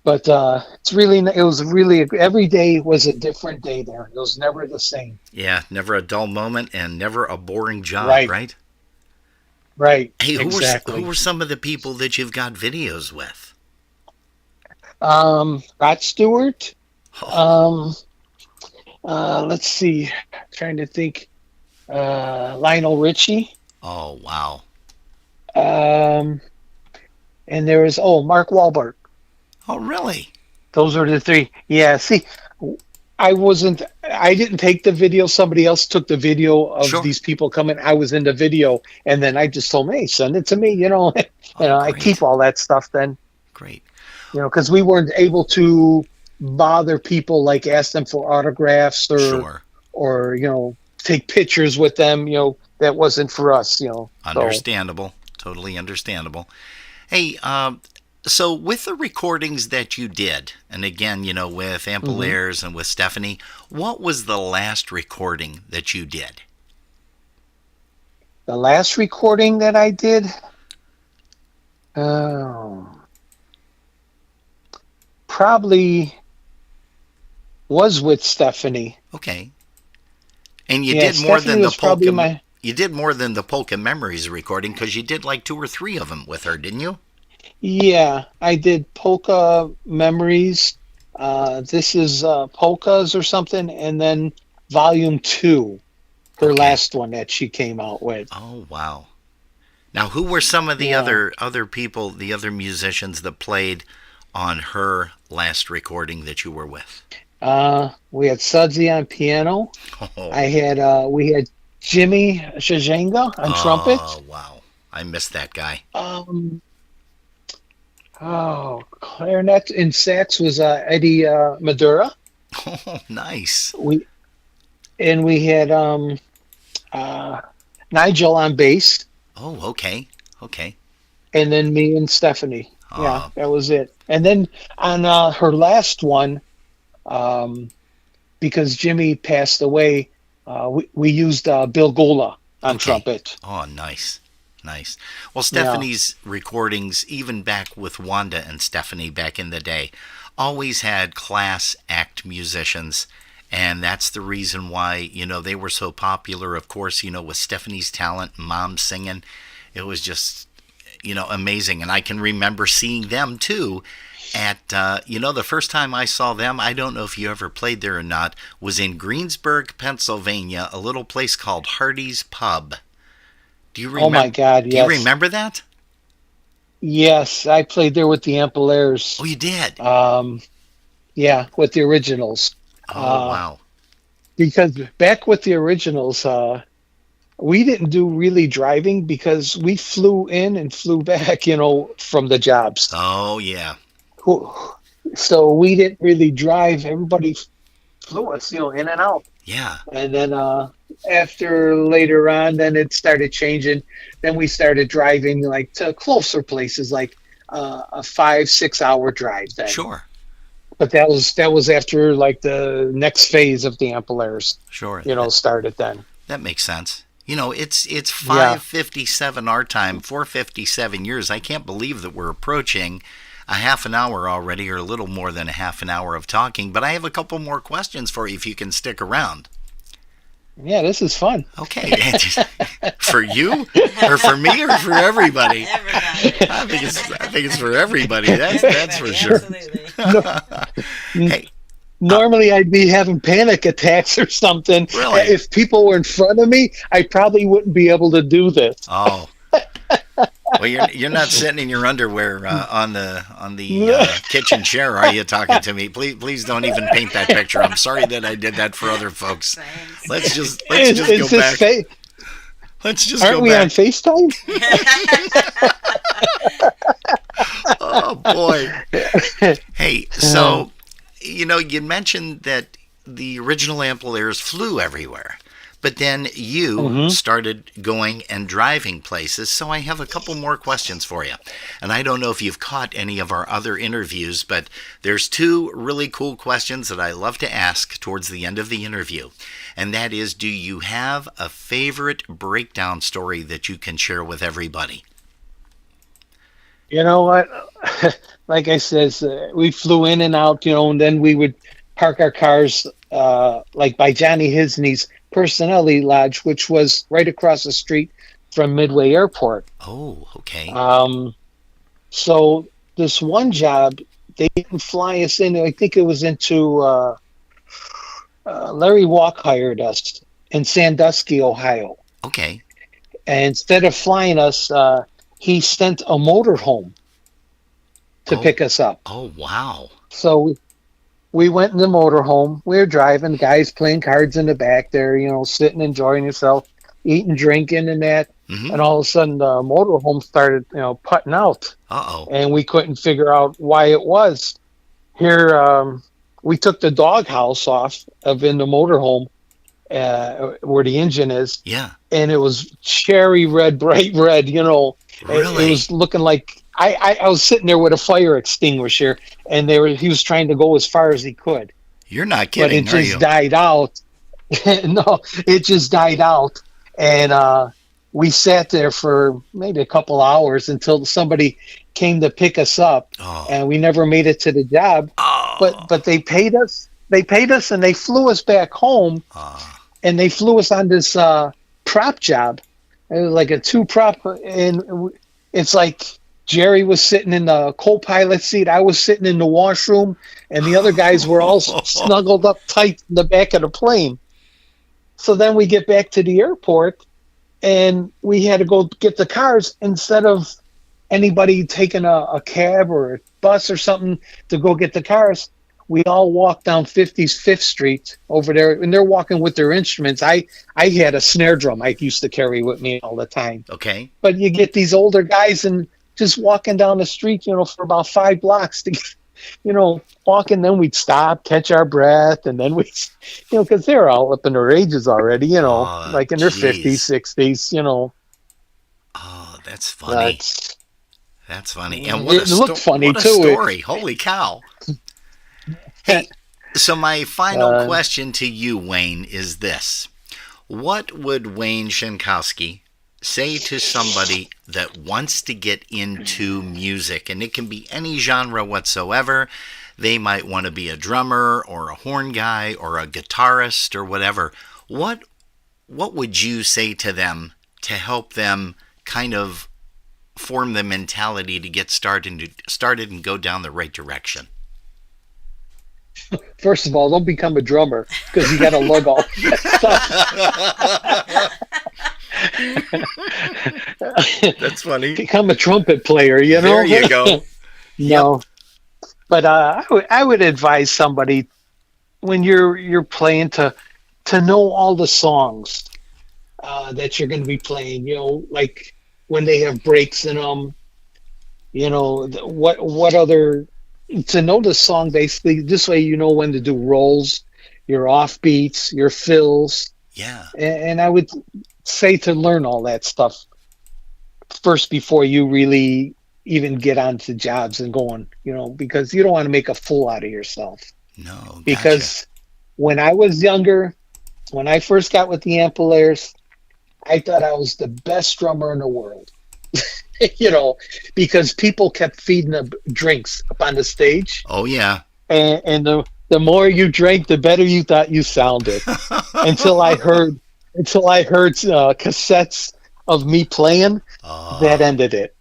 but it was really, every day was a different day there. It was never the same. Yeah, never a dull moment and never a boring job, right? Right. Hey, exactly. who were some of the people that you've got videos with? Rod Stewart. Let's see. Trying to think. Lionel Richie. Oh, wow. And there was Mark Wahlberg. Oh, really? Those are the 3. Yeah. See, I didn't take the video. Somebody else took the video of these people coming. I was in the video, and then I just told them, hey, send it to me. You know, I keep all that stuff then. Great. You know, because we weren't able to bother people, like ask them for autographs or you know, take pictures with them. You know, that wasn't for us. You know, understandable. Totally understandable. Hey, so with the recordings that you did, and again, you know, with Ample Airs and with Stephanie, what was the last recording that you did? The last recording that I did? Probably was with Stephanie. Okay. And you did more than the Polka. You did more than the Polka Memories recording, because you did like 2 or 3 of them with her, didn't you? Yeah, I did Polka Memories. This is Polkas or something, and then Volume 2, her last one that she came out with. Oh, wow. Now, who were some of the other people, the other musicians that played on her last recording that you were with? We had Sudsy on piano. Oh, We had Jimmy Shajenga on trumpet. oh wow. I missed that guy. Um, Clarinet and sax was Eddie Madura. Oh, nice. We had uh, Nigel on bass, Oh, okay. Okay. and then me and Stephanie. Yeah, Uh, that was it. And then on her last one, um, because Jimmy passed away, we used Bill Gola on okay. trumpet. Oh, nice. Nice. Well, Yeah. Stephanie's recordings, even back with Wanda and Stephanie back in the day, always had class act musicians. And that's the reason why, they were so popular. Of course, with Stephanie's talent, mom singing, it was just, amazing. And I can remember seeing them too at, the first time I saw them, I don't know if you ever played there or not, was in Greensburg, Pennsylvania, a little place called Hardy's Pub. Do you remember? Oh my God, Do you yes. remember that? Yes, I played there with the Ampalaires. Oh, you did? Yeah, with the originals. Oh, wow. Because back with the originals, we didn't do really driving because we flew in and flew back, from the jobs. Oh, yeah. So we didn't really drive. Everybody flew us, in and out. Yeah. And then after later on, then it started changing. Then we started driving like to closer places, like a 5-6 hour drive. Then Sure. but that was after like the next phase of the Ampalaires. Sure. Started then. That makes sense. It's 5:57 our time, 4:57 yours. I can't believe that we're approaching a half an hour already, or a little more than a half an hour of talking. But I have a couple more questions for you if you can stick around. Yeah, this is fun. Okay. For you, or for me, or for everybody? Everybody. I think it's for everybody. That's for sure. Absolutely. Hey, Normally, I'd be having panic attacks or something. Really? If people were in front of me, I probably wouldn't be able to do this. oh. Well, you're not sitting in your underwear on the kitchen chair, are you? Talking to me? Please don't even paint that picture. I'm sorry that I did that for other folks. Thanks. Let's just Is go this back. Let's just Aren't go we back. on FaceTime? Oh boy. Hey, so you mentioned that the original Ampalaires flew everywhere. But then you started going and driving places, so I have a couple more questions for you. And I don't know if you've caught any of our other interviews, but there's two really cool questions that I love to ask towards the end of the interview. And that is, do you have a favorite breakdown story that you can share with everybody? You know what? Like I says, we flew in and out, and then we would park our cars like by Johnny Hisney's Personelli Lodge, which was right across the street from Midway Airport. Oh, okay. So this one job, they didn't fly us in. I think it was into Larry Walk hired us in Sandusky, Ohio. Okay. And instead of flying us, he sent a motorhome to pick us up. Oh, wow. So we went in the motorhome. We were driving, guys playing cards in the back there, sitting, enjoying yourself, eating, drinking, and that. Mm-hmm. And all of a sudden, the motorhome started, putting out. Uh-oh. And we couldn't figure out why it was. Here, we took the doghouse off of in the motorhome where the engine is. Yeah. And it was cherry red, bright red, Really? It was looking like I was sitting there with a fire extinguisher, and he was trying to go as far as he could. You're not kidding, but it are just you? died out. No, it just died out. And we sat there for maybe a couple hours until somebody came to pick us up. Oh. And we never made it to the job. Oh. But they paid us. They paid us, and they flew us back home. And they flew us on this prop job. It was like a 2-prop, and it's like Jerry was sitting in the co-pilot seat. I was sitting in the washroom, and the other guys were all snuggled up tight in the back of the plane. So then we get back to the airport, and we had to go get the cars instead of anybody taking a cab or a bus or something to go get the cars. we all walk down 50th Fifth Street over there, and they're walking with their instruments. I had a snare drum I used to carry with me all the time. Okay. But you get these older guys and just walking down the street, for about 5 blocks to get, walking. Then we'd stop, catch our breath, and then we, because they're all up in their ages already, like in their 50s, 60s, Oh, that's funny. That's funny. And it looked funny what a too. story. Holy cow. Hey, so my final question to you, Wayne, is this. What would Wayne Sienkowski say to somebody that wants to get into music? And it can be any genre whatsoever. They might want to be a drummer or a horn guy or a guitarist or whatever. What would you say to them to help them kind of form the mentality to get started and go down the right direction? First of all, don't become a drummer because you got to lug all that stuff. That's funny. Become a trumpet player, There you go. No, but I would advise somebody when you're playing to know all the songs that you're going to be playing. Like when they have breaks in them. What other. To know the song, basically, this way you know when to do rolls, your offbeats, your fills. Yeah. And I would say to learn all that stuff first before you really even get onto jobs and going, because you don't want to make a fool out of yourself. No. Gotcha. Because when I was younger, when I first got with the Ampliers, I thought I was the best drummer in the world. Because people kept feeding them drinks up on the stage. Oh yeah. And the more you drank, the better you thought you sounded. until I heard cassettes of me playing, that ended it.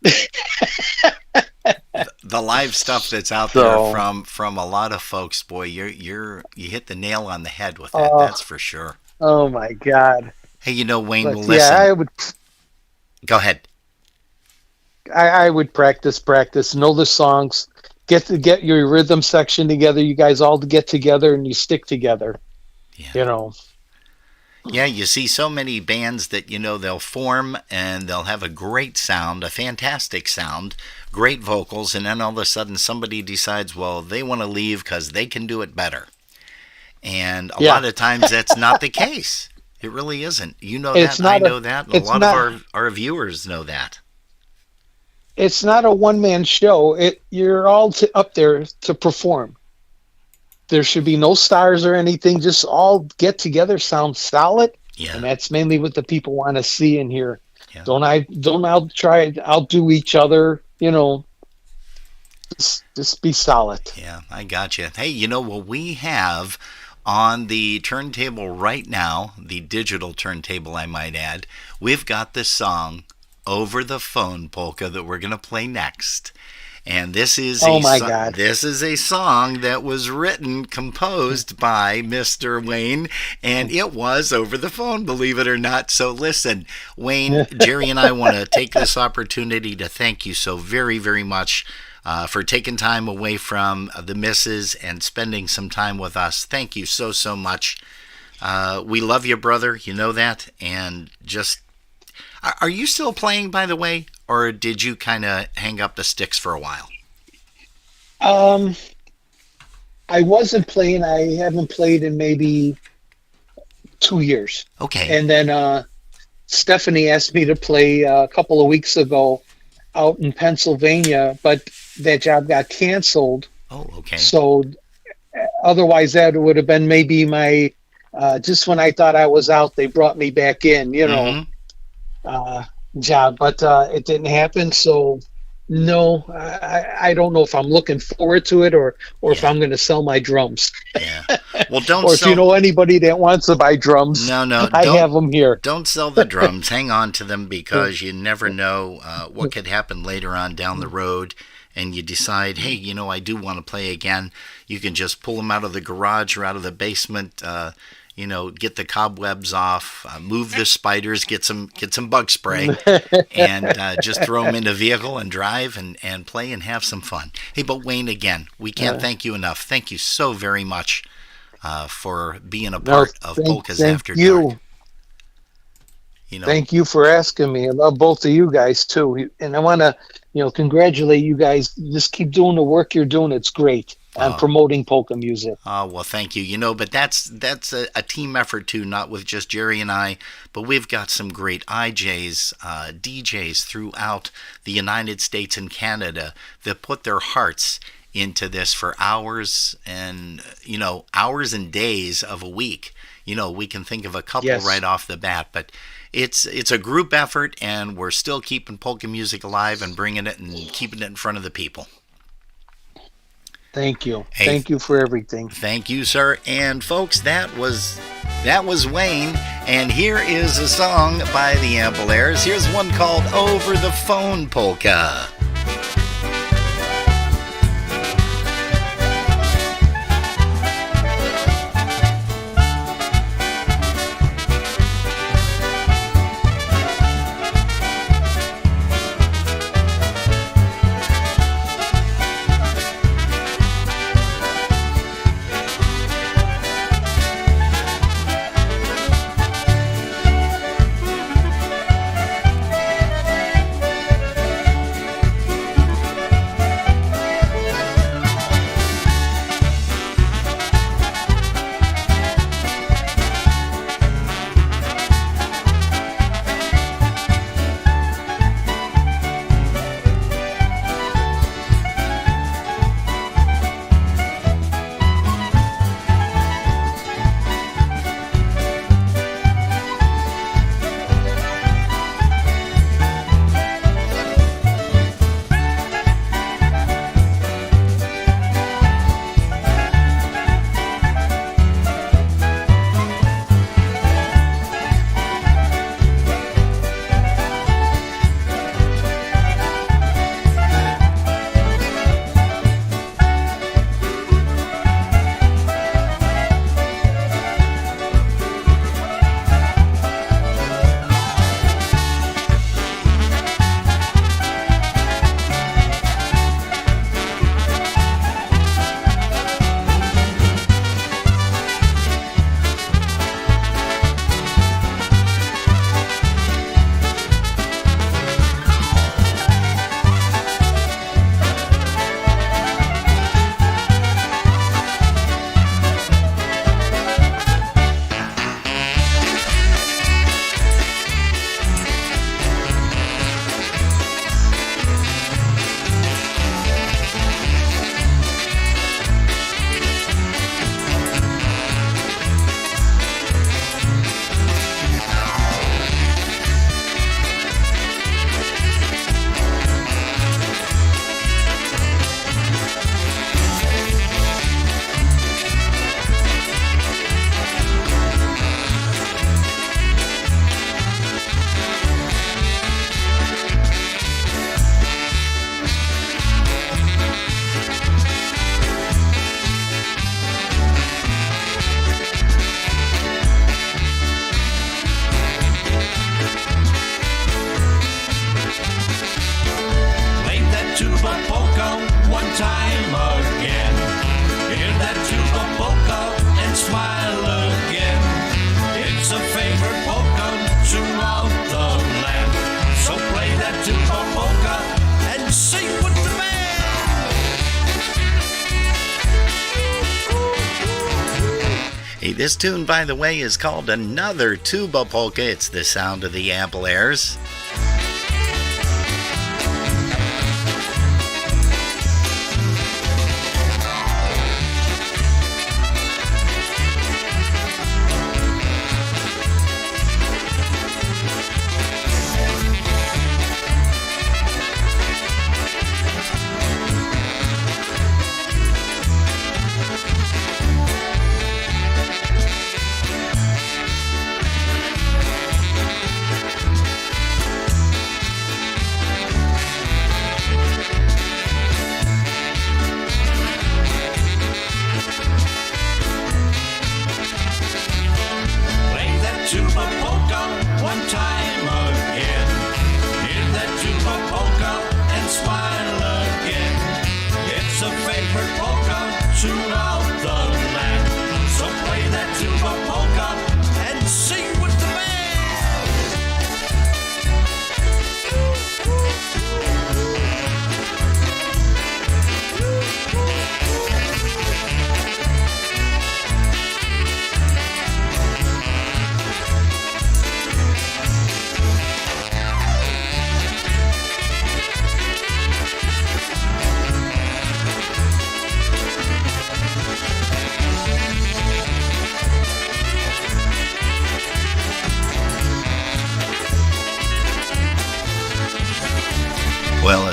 The live stuff that's out there from a lot of folks, boy, you hit the nail on the head with that. That's for sure. Oh my God. Hey, Wayne, But, listen. yeah, I would. Go ahead. I would practice, know the songs, get your rhythm section together. You guys all get together and you stick together. Yeah. Yeah, you see so many bands that, they'll form and they'll have a great sound, a fantastic sound, great vocals, and then all of a sudden somebody decides, well, they want to leave because they can do it better. And a lot of times that's not the case. It really isn't. You know that, I know that, and a lot of our viewers know that. It's not a one-man show. You're all up there to perform. There should be no stars or anything. Just all get together, sound solid, and that's mainly what the people want to see and hear. Yeah. Don't outdo each other. Just be solid. Yeah, I got you. Hey, what we have on the turntable right now, the digital turntable, I might add, we've got this song, Over the Phone Polka, that we're going to play next. And this is this is a song that was composed by Mr. Wayne, and it was over the phone, believe it or not. So listen, Wayne, Jerry and I want to take this opportunity to thank you so very, very much for taking time away from the missus and spending some time with us. Thank you so, so much. We love you, brother. You know that. And just... Are you still playing, by the way, or did you kind of hang up the sticks for a while? I wasn't playing. I haven't played in maybe 2 years. Okay. And then Stephanie asked me to play a couple of weeks ago out in Pennsylvania, but that job got canceled. Oh, okay. So otherwise that would have been maybe my, just when I thought I was out, they brought me back in, job, but it didn't happen. So no, I don't know if I'm looking forward to it or if I'm going to sell my drums. Yeah. Well, don't. Or if you know anybody that wants to buy drums, no, I have them here. Don't sell the drums. Hang on to them because you never know what could happen later on down the road. And you decide, hey, I do want to play again. You can just pull them out of the garage or out of the basement. get the cobwebs off, move the spiders, get some bug spray, and just throw them in a vehicle and drive and play and have some fun. Hey, but Wayne, again, we can't thank you enough. Thank you so very much for being a part of Polkas After Dark. Thank you for asking me. I love both of you guys too, and I want to, congratulate you guys. Just keep doing the work you're doing. It's great. On promoting polka music. Oh, well, thank you. But that's a team effort too, not with just Jerry and I, but we've got some great IJs, DJs throughout the United States and Canada that put their hearts into this for hours and days of a week. We can think of a couple right off the bat, but it's a group effort, and we're still keeping polka music alive and bringing it and keeping it in front of the people. Thank you. Hey, thank you for everything. Thank you, sir. And folks, that was Wayne. And here is a song by the Amplifiers. Here's one called Over the Phone Polka. This tune, by the way, is called Another Tuba Polka. It's the sound of the Amplifiers.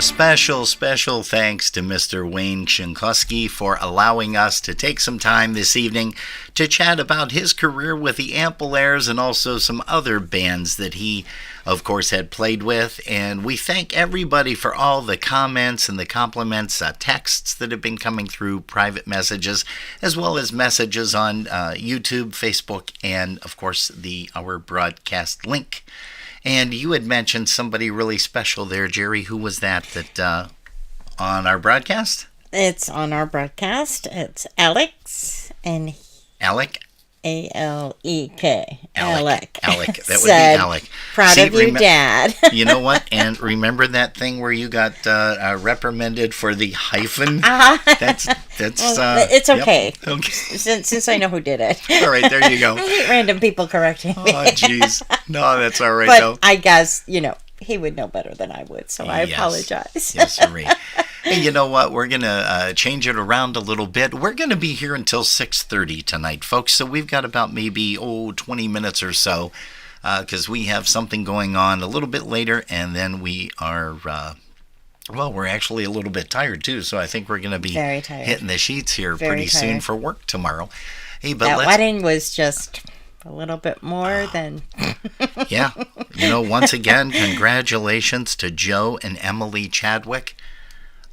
Special thanks to Mr. Wayne Sienkowski for allowing us to take some time this evening to chat about his career with the Amplifiers and also some other bands that he, of course, had played with. And we thank everybody for all the comments and the compliments, texts that have been coming through, private messages, as well as messages on YouTube, Facebook, and, of course, our broadcast link. And you had mentioned somebody really special there, Jerry. Who was that on our broadcast? It's on our broadcast. It's Alex. And Alec? A-L-E-K. Alec. That would be Alec. Proud of you, Dad. You know what? And remember that thing where you got reprimanded for the hyphen? That's it's okay. Yep. Okay. Since I know who did it. All right, there you go. I hate random people correcting me. Oh, jeez. No, that's all right, but though. I guess, he would know better than I would, so I apologize. Yes, sirree. Hey, you know what? We're going to change it around a little bit. We're going to be here until 6:30 tonight, folks. So we've got about maybe 20 minutes or so because we have something going on a little bit later, and then we are, we're actually a little bit tired too. So I think we're going to be hitting the sheets here pretty soon for work tomorrow. Hey, but that wedding was just a little bit more than... Yeah. Once again, congratulations to Joe and Emily Chadwick.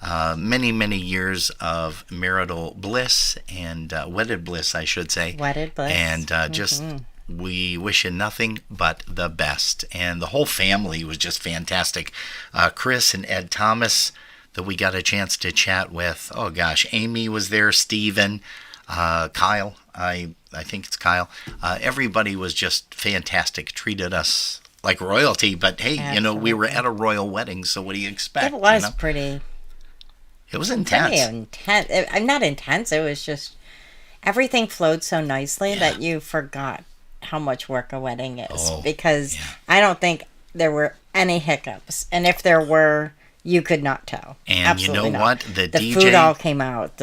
Many, many years of marital bliss and wedded bliss, I should say. Wedded bliss. And just, we wish you nothing but the best. And the whole family was just fantastic. Chris and Ed Thomas that we got a chance to chat with. Oh, gosh. Amy was there. Steven. Kyle. I think it's Kyle. Everybody was just fantastic. Treated us like royalty. But, hey, Absolutely. We were at a royal wedding, so what do you expect? It was pretty... It was intense. Not intense. It was just everything flowed so nicely that you forgot how much work a wedding is. Because I don't think there were any hiccups, and if there were, you could not tell. And Absolutely you know not. what? The DJ... food all came out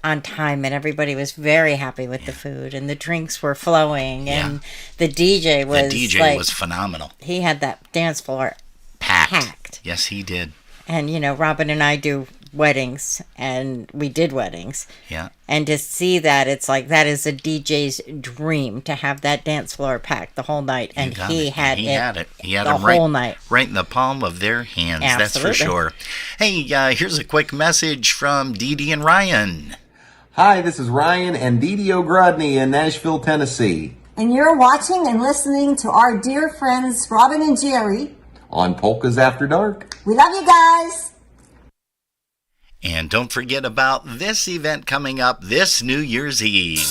on time, and everybody was very happy with the food, and the drinks were flowing, and the DJ was phenomenal. He had that dance floor packed. Yes, he did. And, Robin and I do weddings, and we did weddings. Yeah. And to see that, it's like that is a DJ's dream, to have that dance floor packed the whole night. And he had it. He had the them whole night. Right in the palm of their hands. Absolutely. That's for sure. Hey, here's a quick message from Dee Dee and Ryan. Hi, this is Ryan and Dee Dee O'Grodney in Nashville, Tennessee. And you're watching and listening to our dear friends Robin and Jerry on Polkas After Dark. We love you guys. And don't forget about this event coming up this New Year's Eve.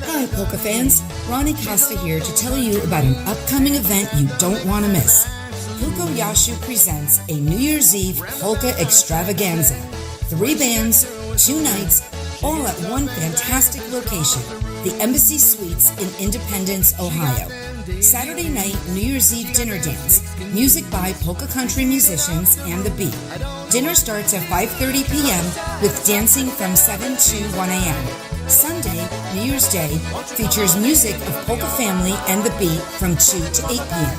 Hi, Polka fans. Ronnie Costa here to tell you about an upcoming event you don't want to miss. Hugo Yashu presents a New Year's Eve polka extravaganza. 3 bands, 2 nights, all at one fantastic location, the Embassy Suites in Independence, Ohio. Saturday night, New Year's Eve dinner dance, music by polka country musicians and The Beat. Dinner starts at 5:30 p.m. with dancing from 7 to 1 a.m. Sunday, New Year's Day, features music of Polka Family and The Beat from 2 to 8 p.m.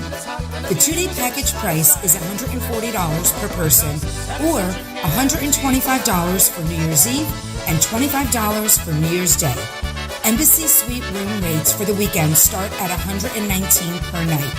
The 2-day package price is $140 per person or $125 for New Year's Eve and $25 for New Year's Day. Embassy Suite room rates for the weekend start at $119 per night.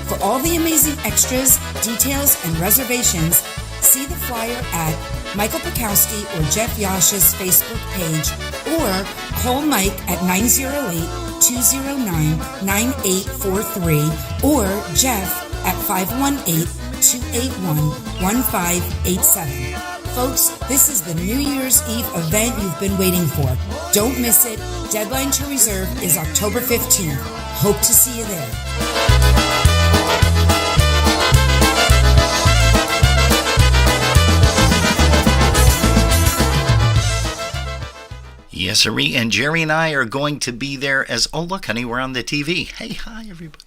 For all the amazing extras, details, and reservations, see the flyer at Michael Pikowski or Jeff Yash's Facebook page, or call Mike at 908-209-9843 or Jeff at 518-281-1587. Folks, this is the New Year's Eve event you've been waiting for. Don't miss it. Deadline to reserve is October 15th. Hope to see you there. Yes, sirree. And Jerry and I are going to be there as, oh, look, honey, we're on the TV. Hey, hi, everybody.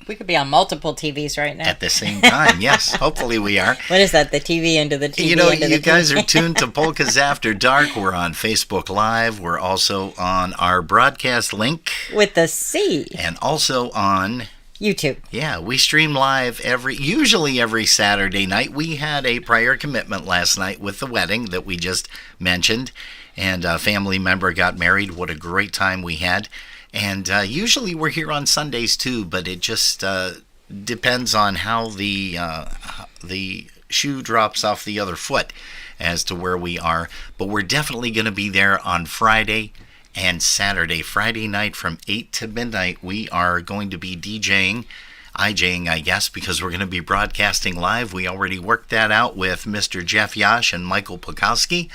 We could be on multiple TVs right now. At the same time, yes. Hopefully we are. What is that? The TV into the TV You know, into you the guys TV? are tuned to Polkas After Dark. We're on Facebook Live. We're also on our broadcast link. With the C. And also on YouTube. Yeah, we stream live usually every Saturday night. We had a prior commitment last night with the wedding that we just mentioned, and a family member got married. What a great time we had. And usually we're here on Sundays too, but it just depends on how the shoe drops off the other foot as to where we are. But we're definitely going to be there on Friday and Saturday. Friday night from 8 to midnight, we are going to be DJing, IJing, I guess, because we're going to be broadcasting live. We already worked that out with Mr. Jeff Yash and Michael Pokowski.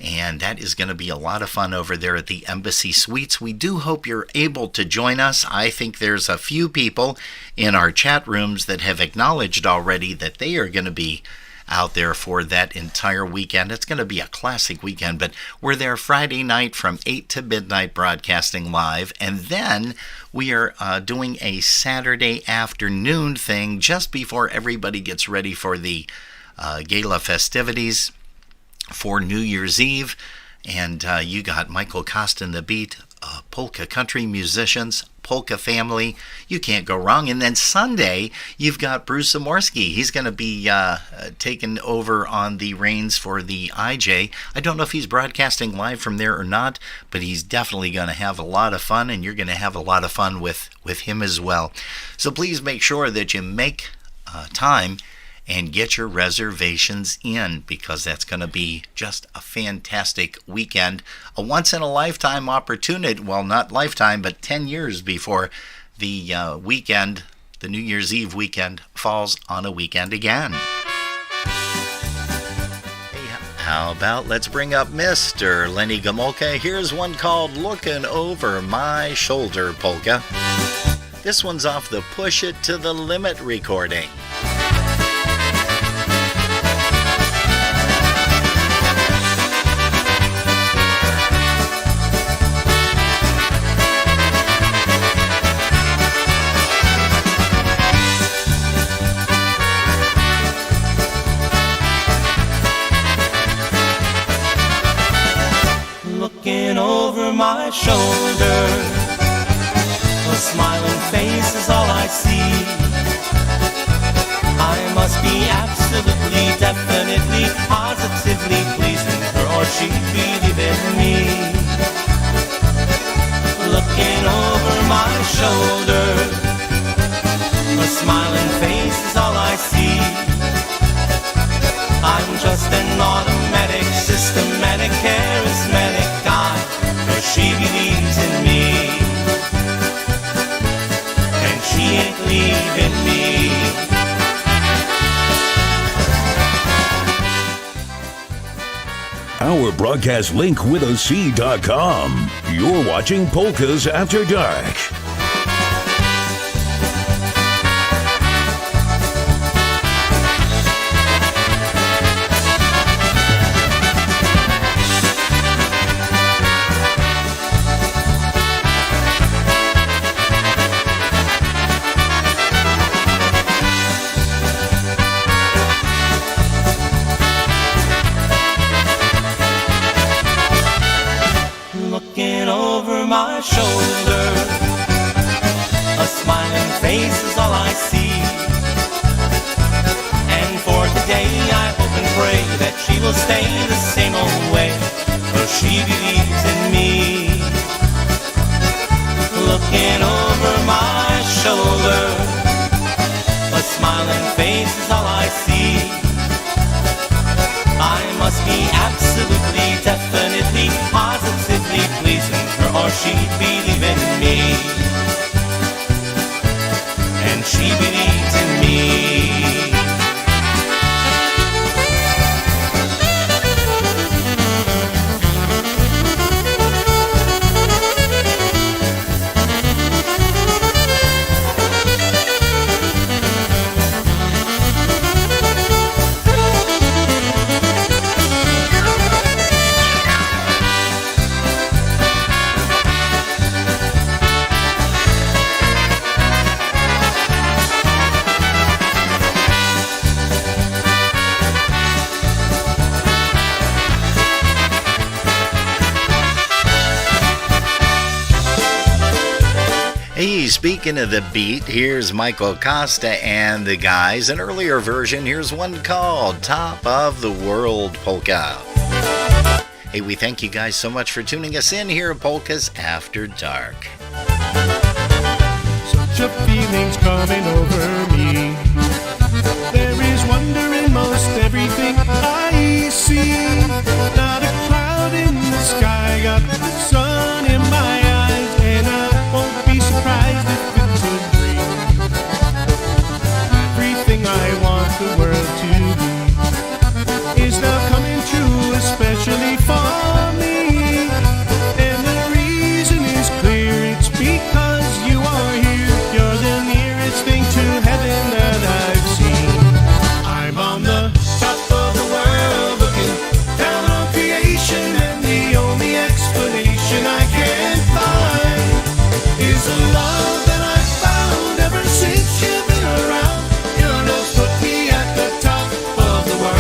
And that is going to be a lot of fun over there at the Embassy Suites. We do hope you're able to join us. I think there's a few people in our chat rooms that have acknowledged already that they are going to be out there for that entire weekend. It's going to be a classic weekend, but we're there Friday night from 8 to midnight broadcasting live. And then we are doing a Saturday afternoon thing just before everybody gets ready for the gala festivities for New Year's Eve. And you got Michael Costa and the Beat, polka country musicians, polka family. You can't go wrong. And then Sunday, you've got Bruce Zamorsky. He's going to be taking over on the reins for the IJ. I don't know if he's broadcasting live from there or not, but he's definitely going to have a lot of fun, and you're going to have a lot of fun with him as well. So please make sure that you make time and get your reservations in, because that's going to be just a fantastic weekend. A once-in-a-lifetime opportunity. Well, not lifetime, but 10 years before the weekend, the New Year's Eve weekend, falls on a weekend again. Hey, how about let's bring up Mr. Lenny Gomolka. Here's one called Looking Over My Shoulder Polka. This one's off the Push It to the Limit recording. Looking over my shoulder, a smiling face is all I see. I must be absolutely, definitely, positively pleasing her, or she'd believe in me. Looking over my shoulder, a smiling face is all I see. I'm just an automatic, systematic, charismatic guy, for she believes in me, and she ain't leaving me. Our broadcast link with a C.com. You're watching Polkas After Dark. Looking over my shoulder, a smiling face is all I see. And for today I hope and pray that she will stay the same old way, for she believes in me. Looking over my shoulder, a smiling face is all I see. I must be absolutely, definitely, positively pleasing her, or she'd believe in me, and she believes in me. speaking of the beat, here's Michael Costa and the guys. An earlier version, here's one called Top of the World Polka. Hey, we thank you guys so much for tuning us in here at Polkas After Dark. Such a feeling's coming over me. There is wonder in most everything I see. Not a cloud in the sky, got the sun in my eyes, and I won't be surprised if it's a dream. Everything I want the world to be is now coming true, especially for me. And the reason is clear, it's because you are here. You're the nearest thing to heaven that I've seen. I'm on the top of the world, looking down on creation, and the only explanation I can find is the love that I found ever since you've been around. Your love put me at the top of the world.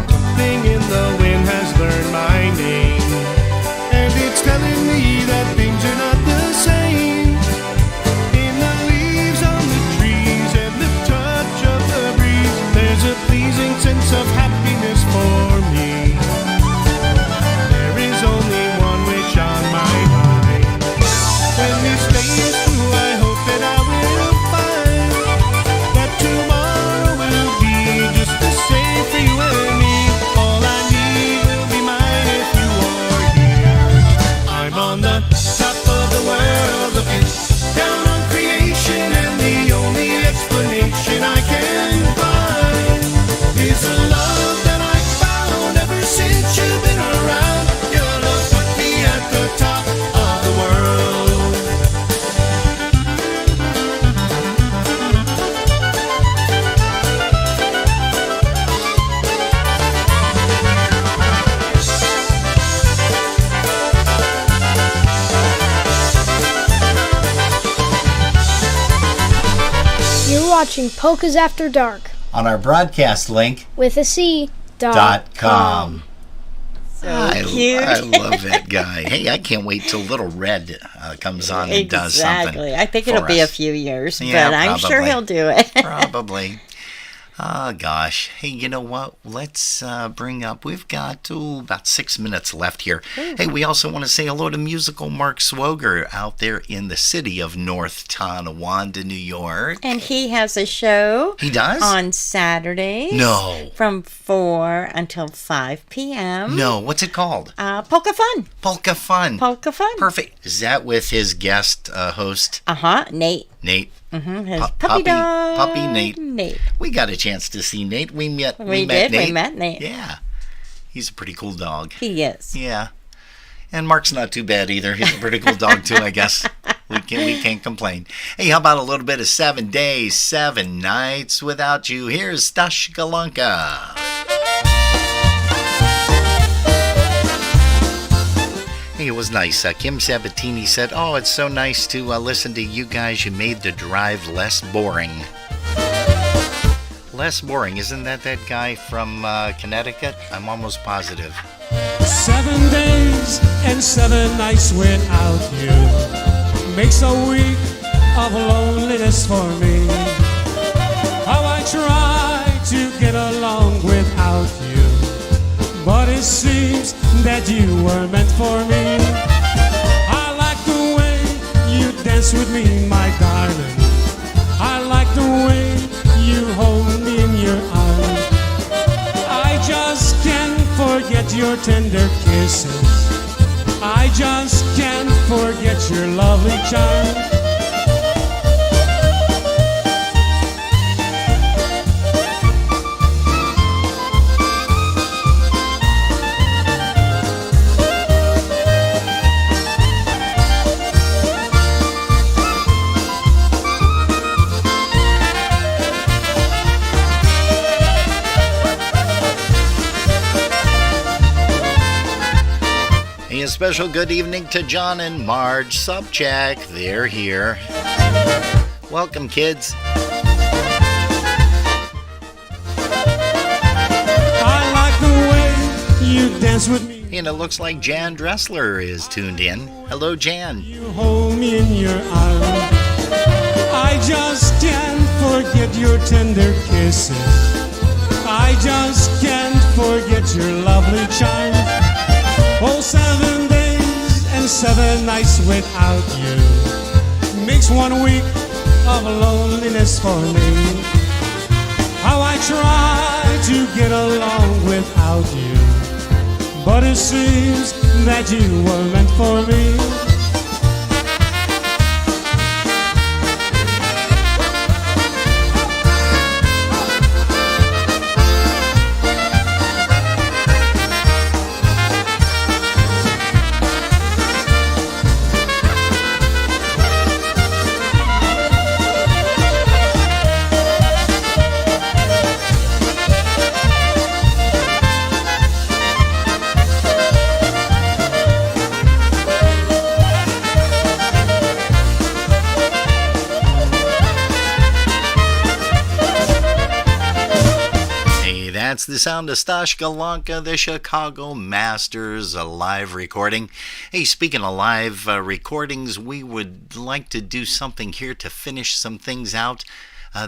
Something in the wind has learned my name, and it's telling me that things are not the same. In the leaves on the trees and the touch of the breeze, there's a pleasing sense of happiness for me. There is only one wish on my mind. When this day is through, I hope that I will find that tomorrow will be just the same for you and me. All I need will be mine if you are here. I'm on the top of the world, looking down on creation, and the only explanation I can find is the love that I found ever since you've been around. Your love put me at the top of the world. You're watching Polkas After Dark On our broadcast link, with a C. .com. So cute. I love that guy. Hey, I can't wait till Little Red comes on and does something. Exactly. I think it'll for be a us. few years, Yeah, but I'm sure probably. he'll do it. Probably. Oh, gosh. Hey, you know what? Let's bring up, we've got about 6 minutes left here. Hey, we also want to say hello to musical Mark Swoger out there in the city of North Tonawanda, New York. And he has a show. He does? On Saturdays. No. From 4 until 5 p.m. No, what's it called? Polka Fun. Polka Fun. Polka Fun. Perfect. Is that with his guest host? Nate. Nate. His puppy dog. Puppy Nate. Nate. We got a chance to see Nate. We met We Nate. met Nate. Yeah. He's a pretty cool dog. He is. Yeah. And Mark's not too bad either. He's a pretty cool dog too, I guess. We can't complain. Hey, how about a little bit of 7 days, 7 nights without you? Here's Stashkalanka. Hey, it was nice. Kim Sabatini said, "Oh, it's so nice to listen to you guys. You made the drive less boring." Less boring, isn't that guy from Connecticut? I'm almost positive. 7 days and 7 nights without you makes a week of loneliness for me. How I try to get along without you, but it seems that you were meant for me. I like the way you dance with me, my darling. I like the way you hold me in your arms. I just can't forget your tender kisses. I just can't forget your lovely charm. a special good evening to John and Marge Subcheck. They're here. Welcome, kids. I like the way you dance with me. And it looks like Jan Dressler is tuned in. Hello, Jan. You hold me in your arms. I just can't forget your tender kisses. I just can't forget your lovely charm. Oh, 7 days and 7 nights without you makes 1 week of loneliness for me. How I try to get along without you, but it seems that you were meant for me. That's the sound of Stash Galanka, the Chicago Masters, a live recording. Hey, speaking of live recordings, we would like to do something here to finish some things out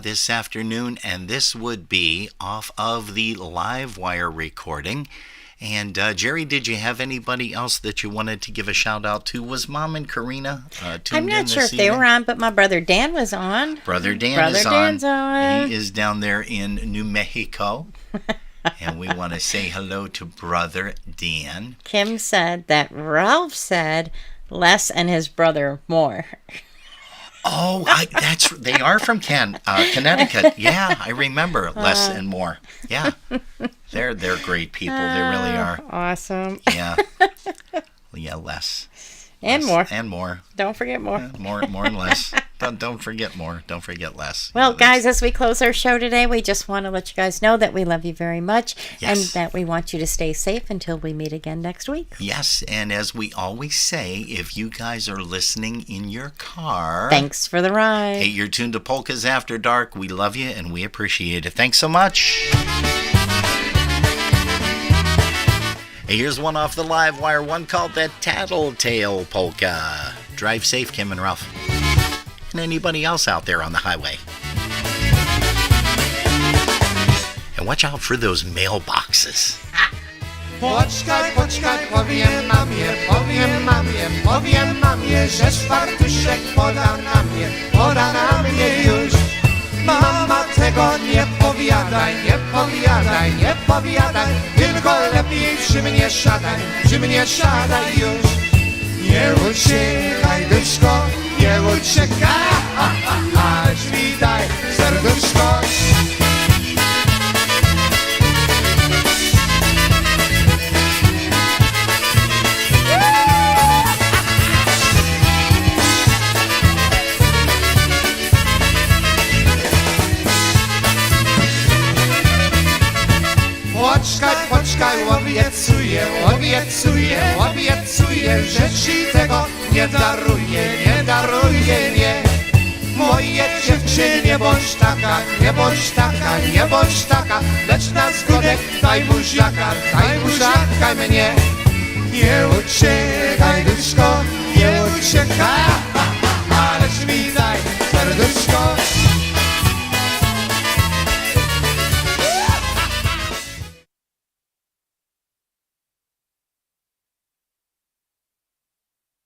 this afternoon, and this would be off of the Livewire recording. And Jerry, did you have anybody else that you wanted to give a shout out to? Was Mom and Karina tuned I'm not in sure this if they evening? were on, but my brother Dan was on. Brother Dan Brother is Dan's on. He is down there in New Mexico. And we want to say hello to Brother Dan. Kim said that Ralph said less and his brother more. Oh, they are from Connecticut. Yeah, I remember less and more. Yeah, they're great people. They really are. Awesome. Yeah, yeah, less. And less, more. And more. Don't forget more. More and less. Don't forget more. Don't forget less. Well, guys, as we close our show today, we just want to let you guys know that we love you very much and that we want you to stay safe until we meet again next week. Yes, and as we always say, if you guys are listening in your car... Thanks for the ride. Hey, you're tuned to Polkas After Dark. We love you and we appreciate it. Thanks so much. Hey, here's one off the Livewire, one called the Tattletale Polka. Drive safe, Kim and Ralph. And anybody else out there on the highway. And watch out for those mailboxes. Poczkaj, powiem mamie, że Szwartuszek poda na mnie już. Mama, tego nie powiadaj, tylko lepiej przy mnie siadaj już. Nie uciekaj, duszko, nie uciekaj, aż witaj, serduszko. Poczkaj, obiecuję, że ci tego nie daruję, nie. Moje dziewczynie, nie bądź taka, lecz na zgodę daj buziaka mnie. Nie uciekaj, duszko,